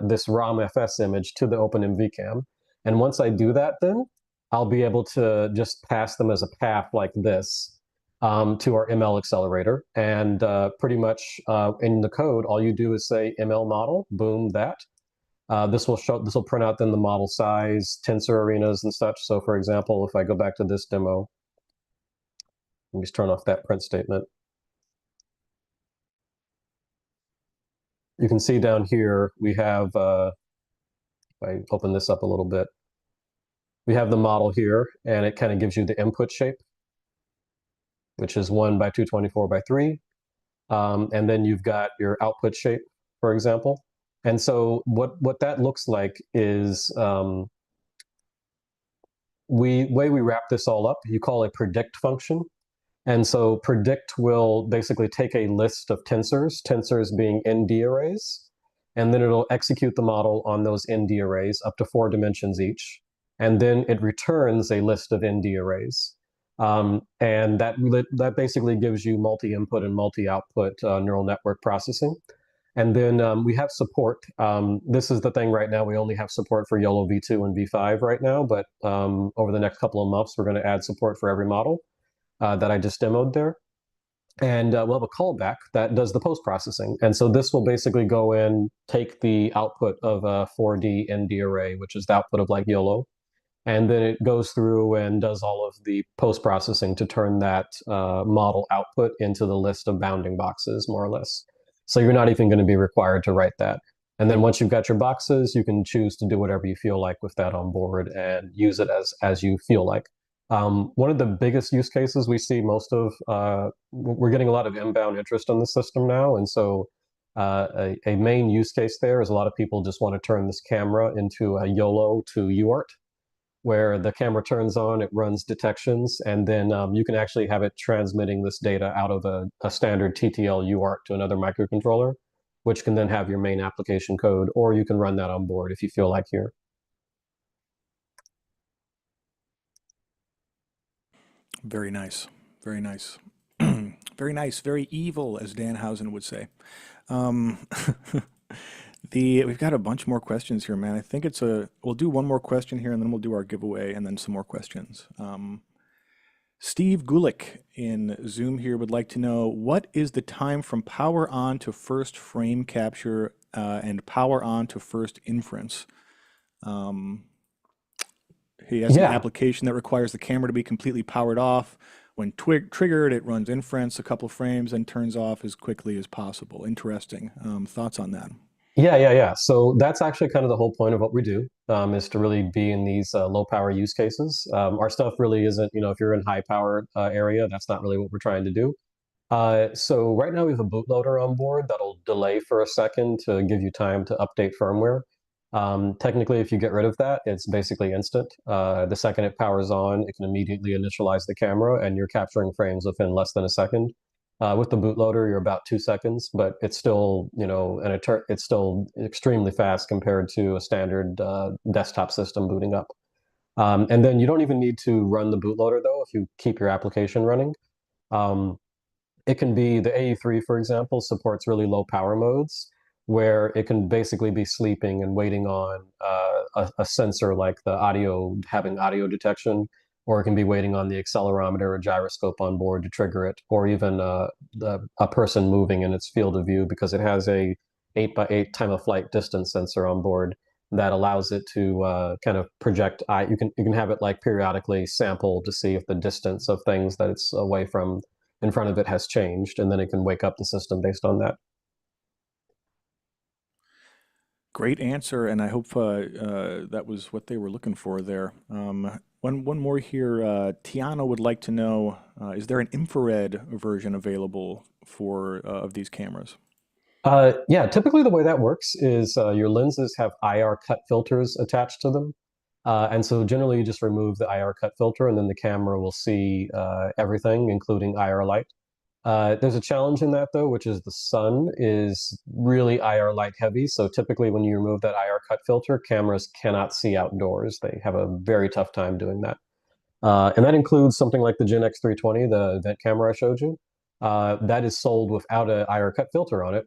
this ROM-FS image to the OpenMV Cam. And once I do that, then I'll be able to just pass them as a path like this to our ML accelerator. And pretty much in the code, all you do is say ML model, boom, that. This will print out then the model size, tensor arenas and such. So for example, if I go back to this demo, let me just turn off that print statement. You can see down here, we have, if I open this up a little bit, we have the model here, and it kind of gives you the input shape, which is 1 by 224 by 3. And then you've got your output shape, for example. And so what that looks like is way we wrap this all up, you call a predict function. And so predict will basically take a list of tensors being ND arrays, and then it'll execute the model on those ND arrays up to 4 dimensions each. And then it returns a list of ND arrays. And that basically gives you multi-input and multi-output neural network processing. And then we have support. This is the thing right now. We only have support for YOLO V2 and V5 right now, but over the next couple of months, we're going to add support for every model that I just demoed there. And we'll have a callback that does the post-processing. And so this will basically go in, take the output of a 4D ND array, which is the output of like YOLO, and then it goes through and does all of the post-processing to turn that model output into the list of bounding boxes, more or less. So you're not even going to be required to write that. And then once you've got your boxes, you can choose to do whatever you feel like with that on board and use it as you feel like. One of the biggest use cases we see we're getting a lot of inbound interest on the system now. And so a main use case there is a lot of people just want to turn this camera into a YOLO to UART, where the camera turns on, it runs detections, and then you can actually have it transmitting this data out of a standard TTL UART to another microcontroller, which can then have your main application code, or you can run that on board if you feel like here. Very nice. Very nice. Very nice. Very evil, as Danhausen would say. Um, we've got a bunch more questions here, man. I think we'll do one more question here and then we'll do our giveaway and then some more questions. Steve Gulick in Zoom here would like to know, what is the time from power on to first frame capture and power on to first inference? He has an application that requires the camera to be completely powered off. When triggered, it runs inference a couple frames and turns off as quickly as possible. Interesting. Thoughts on that? Yeah. So that's actually kind of the whole point of what we do, is to really be in these low power use cases. Our stuff really isn't, if you're in high power area, that's not really what we're trying to do. So right now we have a bootloader on board that'll delay for a second to give you time to update firmware. Technically, if you get rid of that, it's basically instant. The second it powers on, it can immediately initialize the camera and you're capturing frames within less than a second. With the bootloader, you're about 2 seconds, but it's still, it's still extremely fast compared to a standard desktop system booting up. And then you don't even need to run the bootloader though if you keep your application running. Um, it can be the AE3, for example, supports really low power modes where it can basically be sleeping and waiting on a sensor like the audio, having audio detection, or it can be waiting on the accelerometer or gyroscope on board to trigger it, or even a person moving in its field of view because it has a 8x8 time of flight distance sensor on board that allows it to kind of project eye. You can have it like periodically sample to see if the distance of things that it's away from in front of it has changed, and then it can wake up the system based on that. Great answer, and I hope that was what they were looking for there. One more here. Tiana would like to know: is there an infrared version available for of these cameras? Yeah, typically the way that works is your lenses have IR cut filters attached to them. And so generally you just remove the IR cut filter and then the camera will see everything, including IR light. There's a challenge in that though, which is the sun is really IR light heavy. So typically when you remove that IR cut filter, cameras cannot see outdoors. They have a very tough time doing that. And that includes something like the Gen X320, the event camera I showed you. That is sold without a IR cut filter on it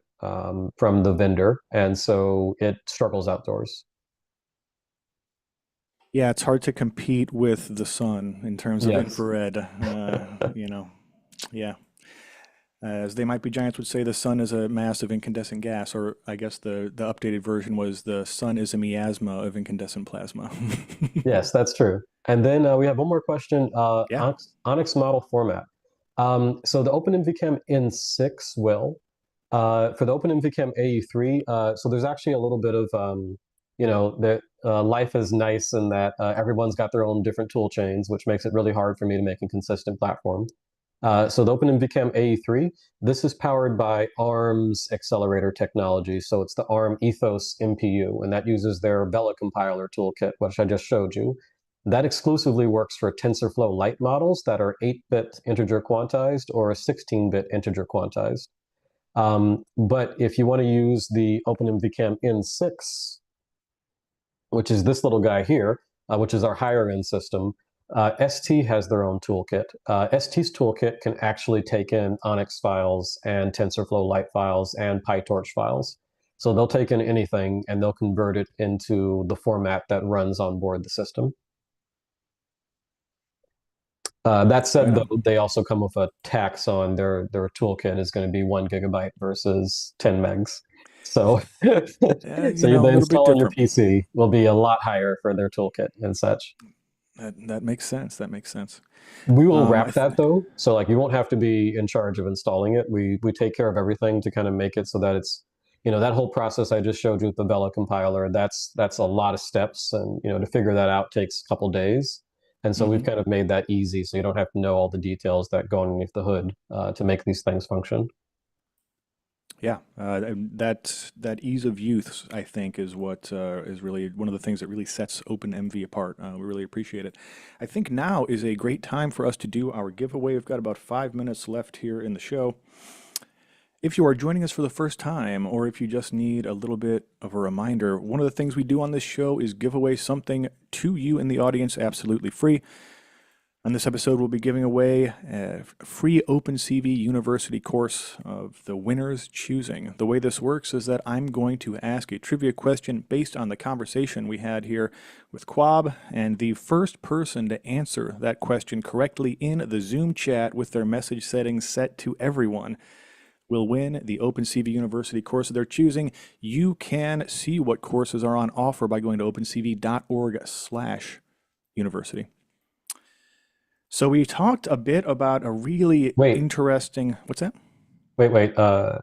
from the vendor, and so it struggles outdoors. Yeah, it's hard to compete with the sun in terms of Yes. infrared. Yeah. As they might be giants would say, the sun is a mass of incandescent gas, or I guess the updated version was the sun is a miasma of incandescent plasma. Yes, that's true. And then we have one more question. Yeah. Onyx model format. So the OpenMV Cam N6 will. For the OpenMV Cam AE3, so there's actually a little bit of, that life is nice in that everyone's got their own different tool chains, which makes it really hard for me to make a consistent platform. So the OpenMV Cam AE3, this is powered by ARM's accelerator technology. So it's the ARM Ethos MPU, and that uses their Vela compiler toolkit, which I just showed you. That exclusively works for TensorFlow Lite models that are 8-bit integer quantized or 16-bit integer quantized. But if you want to use the OpenMV Cam N6, which is this little guy here, which is our higher end system, ST has their own toolkit. ST's toolkit can actually take in Onyx files and TensorFlow Lite files and PyTorch files. So they'll take in anything and they'll convert it into the format that runs on board the system. That said, Right though, on. they also come with a tax on their toolkit is going to be 1 GB versus 10 megs. So, so A the little bit install on your different. PC will be a lot higher for their toolkit and such. That makes sense. That makes sense. We will I wrap th that though, so like you won't have to be in charge of installing it. We take care of everything to kind of make it so that it's, that whole process I just showed you with the Vela compiler. That's a lot of steps, and to figure that out takes a couple days. And so we've mhm. kind of made that easy, so you don't have to know all the details that go underneath the hood to make these things function. Yeah, and that ease of use, I think, is what is really one of the things that really sets OpenMV apart. We really appreciate it. I think now is a great time for us to do our giveaway. We've got about 5 minutes left here in the show. If you are joining us for the first time, or if you just need a little bit of a reminder, one of the things we do on this show is give away something to you in the audience absolutely free. On this episode, we'll be giving away a free OpenCV University course of the winner's choosing. The way this works is that I'm going to ask a trivia question based on the conversation we had here with Kwab, and the first person to answer that question correctly in the Zoom chat with their message settings set to everyone will win the OpenCV University course of their choosing. You can see what courses are on offer by going to opencv.org/university. So we talked a bit about a really Wait, interesting, what's that? wait. I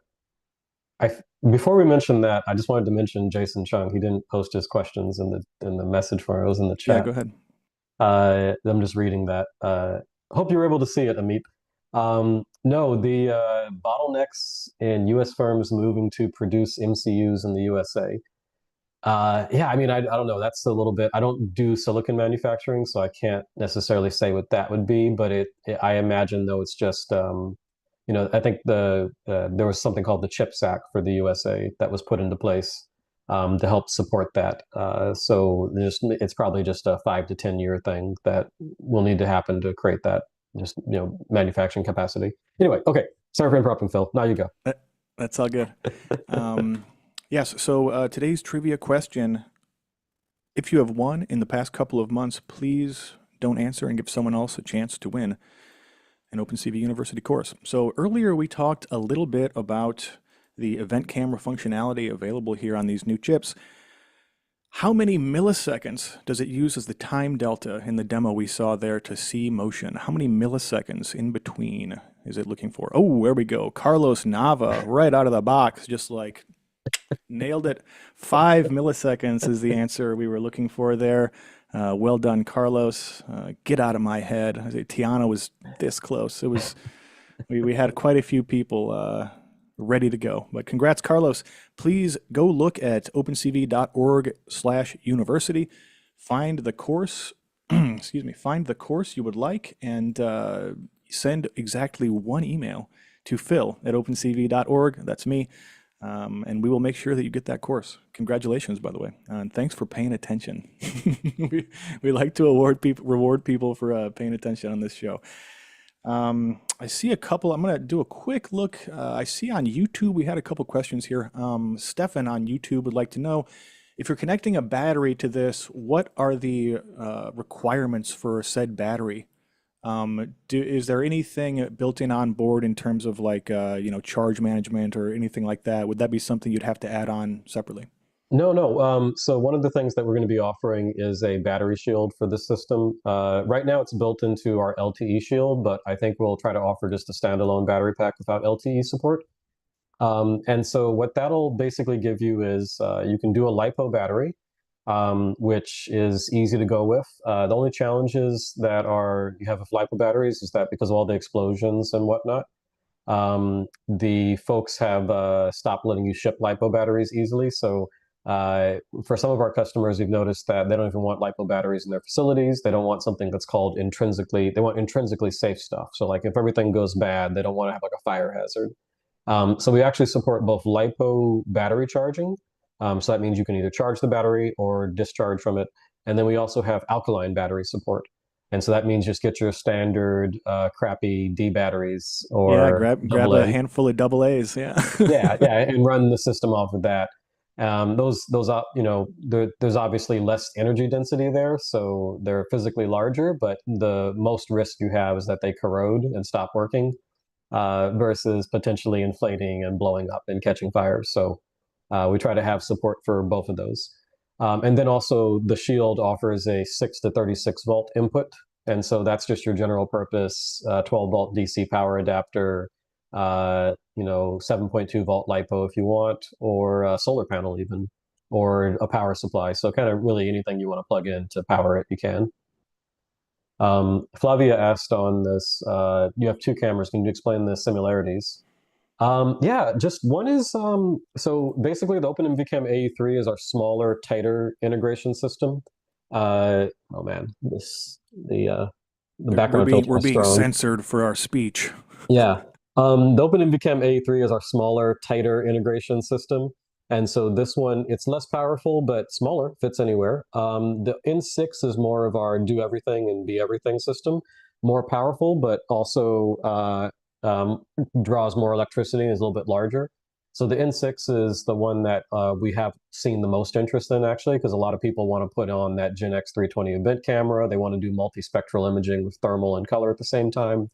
Before we mention that, I just wanted to mention Jason Chung. He didn't post his questions in the message for it was in the Yeah, chat. go ahead. I'm just reading that. Hope you were able to see it, Amit. No, the bottlenecks in U.S. firms moving to produce MCUs in the USA. Yeah, I mean, I don't know. That's a little bit. I don't do silicon manufacturing, so I can't necessarily say what that would be. But I imagine though it's just, I think there was something called the CHIPS Act for the USA that was put into place to help support that. So it's probably just a 5 to 10 year thing that will need to happen to create that just manufacturing capacity. Anyway, okay. Sorry for interrupting, Phil. Now you go. That's all good. Um, yes, so today's trivia question, if you have won in the past couple of months, please don't answer and give someone else a chance to win an OpenCV University course. So earlier we talked a little bit about the event camera functionality available here on these new chips. How many milliseconds does it use as the time delta in the demo we saw there to see motion? How many milliseconds in between is it looking for? Oh, there we go. Carlos Nava, right out of the box, just like nailed it. 5 milliseconds is the answer we were looking for there. Well done, Carlos. Get out of my head. I say Tiana was this close. It was we had quite a few people ready to go. But congrats, Carlos. Please go look at opencv.org/university. Find the course, excuse me, find the course you would like and send exactly one email to phil@opencv.org. That's me. And we will make sure that you get that course. Congratulations, by the way. And thanks for paying attention. we like to reward people for paying attention on this show. I see a couple. I'm going to do a quick look. I see on YouTube, we had a couple questions here. Stefan on YouTube would like to know, if you're connecting a battery to this, what are the requirements for said battery? Is there anything built in on board in terms of like, charge management or anything like that? Would that be something you'd have to add on separately? No, no. So one of the things that we're going to be offering is a battery shield for this system. Right now, it's built into our LTE shield, but I think we'll try to offer just a standalone battery pack without LTE support. And so what that'll basically give you is you can do a LiPo battery, which is easy to go with. The only challenges that you have with LiPo batteries is that because of all the explosions and whatnot, the folks have stopped letting you ship LiPo batteries easily. So for some of our customers, we've noticed that they don't even want LiPo batteries in their facilities. They don't want something that's called they want intrinsically safe stuff. So like if everything goes bad, they don't want to have like a fire hazard. So we actually support both LiPo battery charging. So that means you can either charge the battery or discharge from it. And then we also have alkaline battery support. And so that means just get your standard crappy D batteries Yeah, or grab double a A. handful of double A's. Yeah. Yeah, yeah, and run the system off of that. There's obviously less energy density there, so they're physically larger, but the most risk you have is that they corrode and stop working, versus potentially inflating and blowing up and catching fire. So we try to have support for both of those. And then also the Shield offers a 6 to 36 volt input. And so that's just your general purpose 12 volt DC power adapter, 7.2 volt LiPo if you want, or a solar panel even, or a power supply. So kind of really anything you want to plug in to power it, you can. Flavia asked on this, you have two cameras. Can you explain the similarities? Yeah, just one is so basically the OpenMV Cam AE3 is our smaller, tighter integration system. Oh man, the We're background being filter we're is being strong. censored for our speech. Yeah. The OpenMV Cam AE3 is our smaller, tighter integration system. And so this one, it's less powerful, but smaller, fits anywhere. The N6 is more of our do everything and be everything system, more powerful, but also um, draws more electricity and is a little bit larger. So the N6 is the one that we have seen the most interest in, actually, because a lot of people want to put on that Gen X 320 event camera. They want to do multispectral imaging with thermal and color at the same time.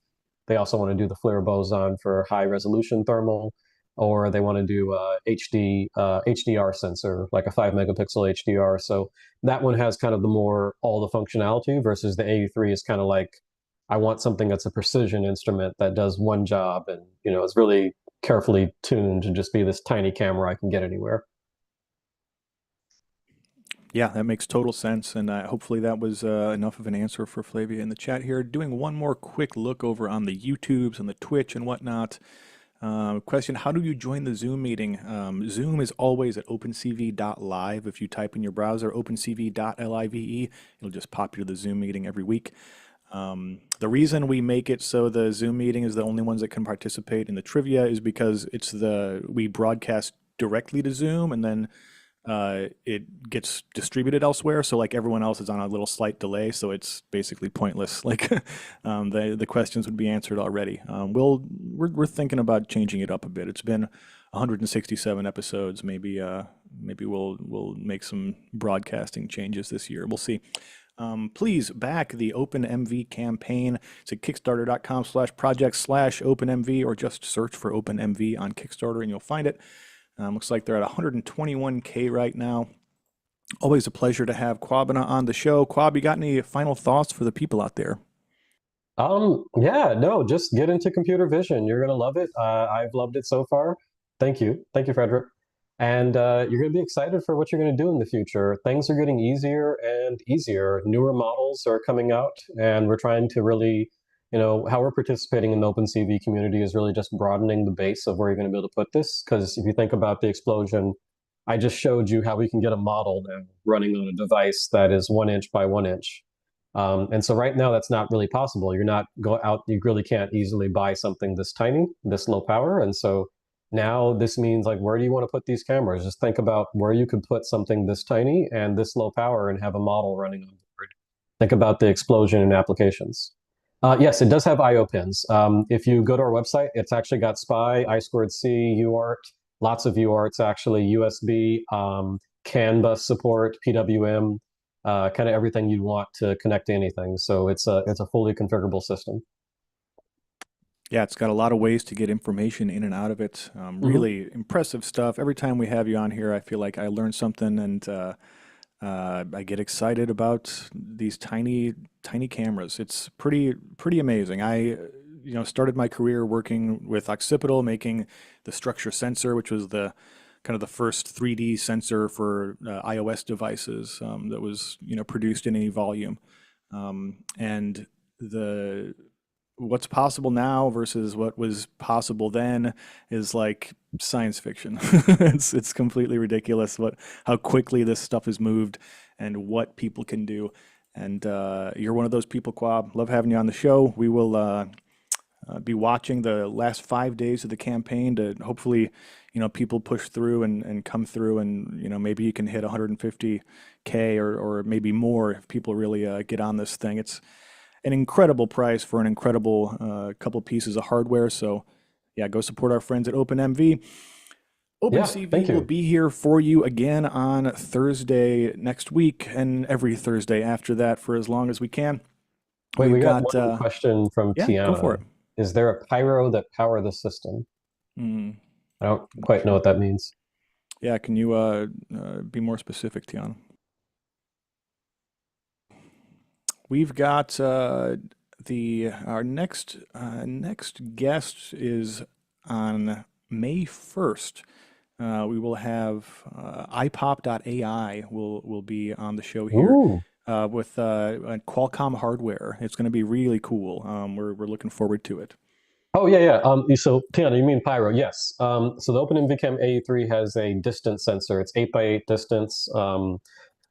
They also want to do the FLIR boson for high resolution thermal, or they want to do HDR sensor, like a 5 megapixel HDR. So that one has kind of the more all the functionality versus the AE3 is kind of like, I want something that's a precision instrument that does one job and, is really carefully tuned to just be this tiny camera I can get anywhere. Yeah, that makes total sense, and hopefully that was enough of an answer for Flavia in the chat here. Doing one more quick look over on the YouTubes and the Twitch and whatnot. Question, how do you join the Zoom meeting? Zoom is always at opencv.live. If you type in your browser opencv.live, it'll just pop you to the Zoom meeting every week. The reason we make it so the Zoom meeting is the only ones that can participate in the trivia is because we broadcast directly to Zoom, and then it gets distributed elsewhere. So like everyone else is on a little slight delay, so it's basically pointless. Like the questions would be answered already. We're thinking about changing it up a bit. It's been 167 episodes. Maybe we'll make some broadcasting changes this year. We'll see. Please back the OpenMV campaign. It's at kickstarter.com/project/OpenMV, or just search for OpenMV on Kickstarter and you'll find it. Looks like they're at 121K right now. Always a pleasure to have Kwabena on the show. Kwab, you got any final thoughts for the people out there? Yeah, no, just get into computer vision. You're gonna love it. I've loved it so far. Thank you, Frederick. And you're gonna be excited for what you're gonna do in the future. Things are getting easier and easier. Newer models are coming out, and we're trying to really, how we're participating in the OpenCV community is really just broadening the base of where you're gonna be able to put this. Because if you think about the explosion, I just showed you how we can get a model now running on a device that is 1 inch by 1 inch. And so right now that's not really possible. You're not go out, you really can't easily buy something this tiny, this low power. And so now this means like, where do you want to put these cameras? Just think about where you could put something this tiny and this low power and have a model running on board. Think about the explosion in applications. Yes, it does have I/O pins. If you go to our website, it's actually got SPI, I2C, UART, lots of UARTs actually, USB, CAN bus support, PWM, kind of everything you'd want to connect to anything. So it's a fully configurable system. Yeah, it's got a lot of ways to get information in and out of it. Really impressive stuff. Every time we have you on here, I feel like I learn something, and I get excited about these tiny cameras. It's pretty amazing. I started my career working with occipital, making the structure sensor, which was the kind of the first 3D sensor for iOS devices that was produced in any volume. And the what's possible now versus what was possible then is like science fiction. It's completely ridiculous how quickly this stuff has moved and what people can do. And you're one of those people, Quab. Love having you on the show. We will be watching the last 5 days of the campaign to hopefully, people push through and come through, and maybe you can hit 150K or maybe more if people really get on this thing. It's an incredible price for an incredible couple pieces of hardware. So yeah, go support our friends at OpenMV. Yeah, thank OpenCV will you. be here for you again on Thursday next week and every Thursday after that for as long as we can. Wait, we We've got got, one question from yeah, go for Tiana. it. Is there a pyro that power the system? Mm, I don't not quite know sure. what that means. Yeah, can you be more specific, Tiana? We've got the our next guest is on May 1st. We will have iPop.ai will be on the show here Ooh. with Qualcomm hardware. It's going to be really cool. We're looking forward to it. Oh yeah, yeah. So Tiana, you mean pyro? Yes. So the OpenMV Cam AE3 has a distance sensor. It's 8x8 distance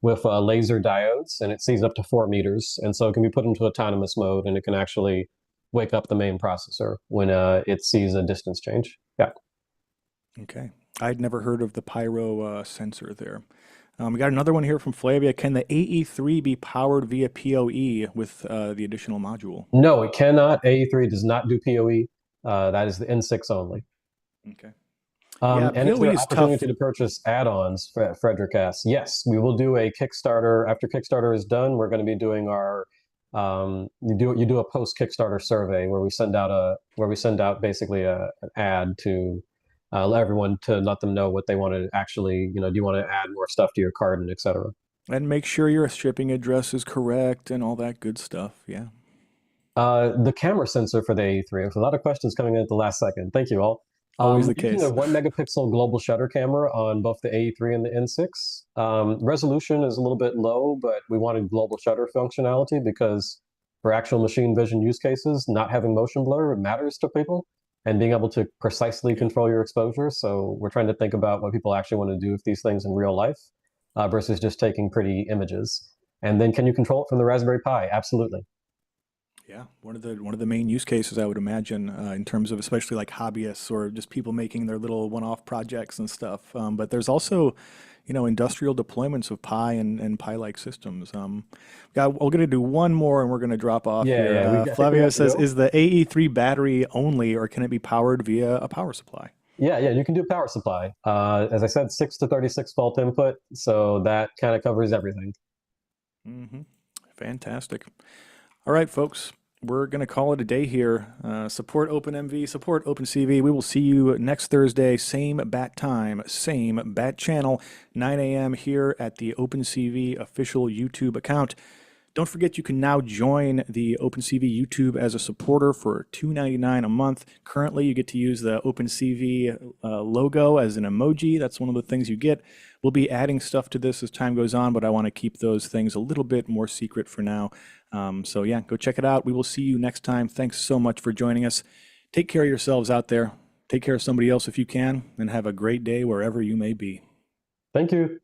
with laser diodes, and it sees up to 4 meters, and so it can be put into autonomous mode, and it can actually wake up the main processor when it sees a distance change. Yeah. Okay. I'd never heard of the pyro sensor there. We got another one here from Flavia. Can the AE3 be powered via PoE with the additional module? No, it cannot. AE3 does not do PoE. That is the N6 only. Okay. Yeah, And is PoE there is tough. opportunity to purchase add-ons? Frederick asks. Yes, we will do a Kickstarter. After Kickstarter is done, we're going to be doing our you do a post Kickstarter survey where we send out basically an ad to let everyone to let them know what they want to actually, do you want to add more stuff to your cart and et cetera. And make sure your shipping address is correct and all that good stuff. Yeah. The camera sensor for the AE3. There's a lot of questions coming in at the last second. Thank you all. Always the Using a case. 1 megapixel global shutter camera on both the AE3 and the N6. Resolution is a little bit low, but we wanted global shutter functionality because for actual machine vision use cases, not having motion blur matters to people and being able to precisely Yeah. control your exposure. So we're trying to think about what people actually want to do with these things in real life versus just taking pretty images. And then can you control it from the Raspberry Pi? Absolutely. Yeah, one of the main use cases I would imagine in terms of especially like hobbyists or just people making their little one-off projects and stuff. But there's also, industrial deployments of Pi and Pi-like systems. We're going to do one more and we're going to drop off Yeah, here. yeah. I think we Flavio have to says, go. is the AE3 battery only, or can it be powered via a power supply? Yeah, yeah. You can do power supply. As I said, 6 to 36 volt input, so that kind of covers everything. Hmm. Fantastic. All right, folks, we're going to call it a day here. Support OpenMV, support OpenCV. We will see you next Thursday, same bat time, same bat channel, 9 a.m. here at the OpenCV official YouTube account. Don't forget you can now join the OpenCV YouTube as a supporter for $2.99 a month. Currently, you get to use the OpenCV logo as an emoji. That's one of the things you get. We'll be adding stuff to this as time goes on, but I want to keep those things a little bit more secret for now. So yeah, go check it out. We will see you next time. Thanks so much for joining us. Take care of yourselves out there. Take care of somebody else if you can, and have a great day wherever you may be. Thank you.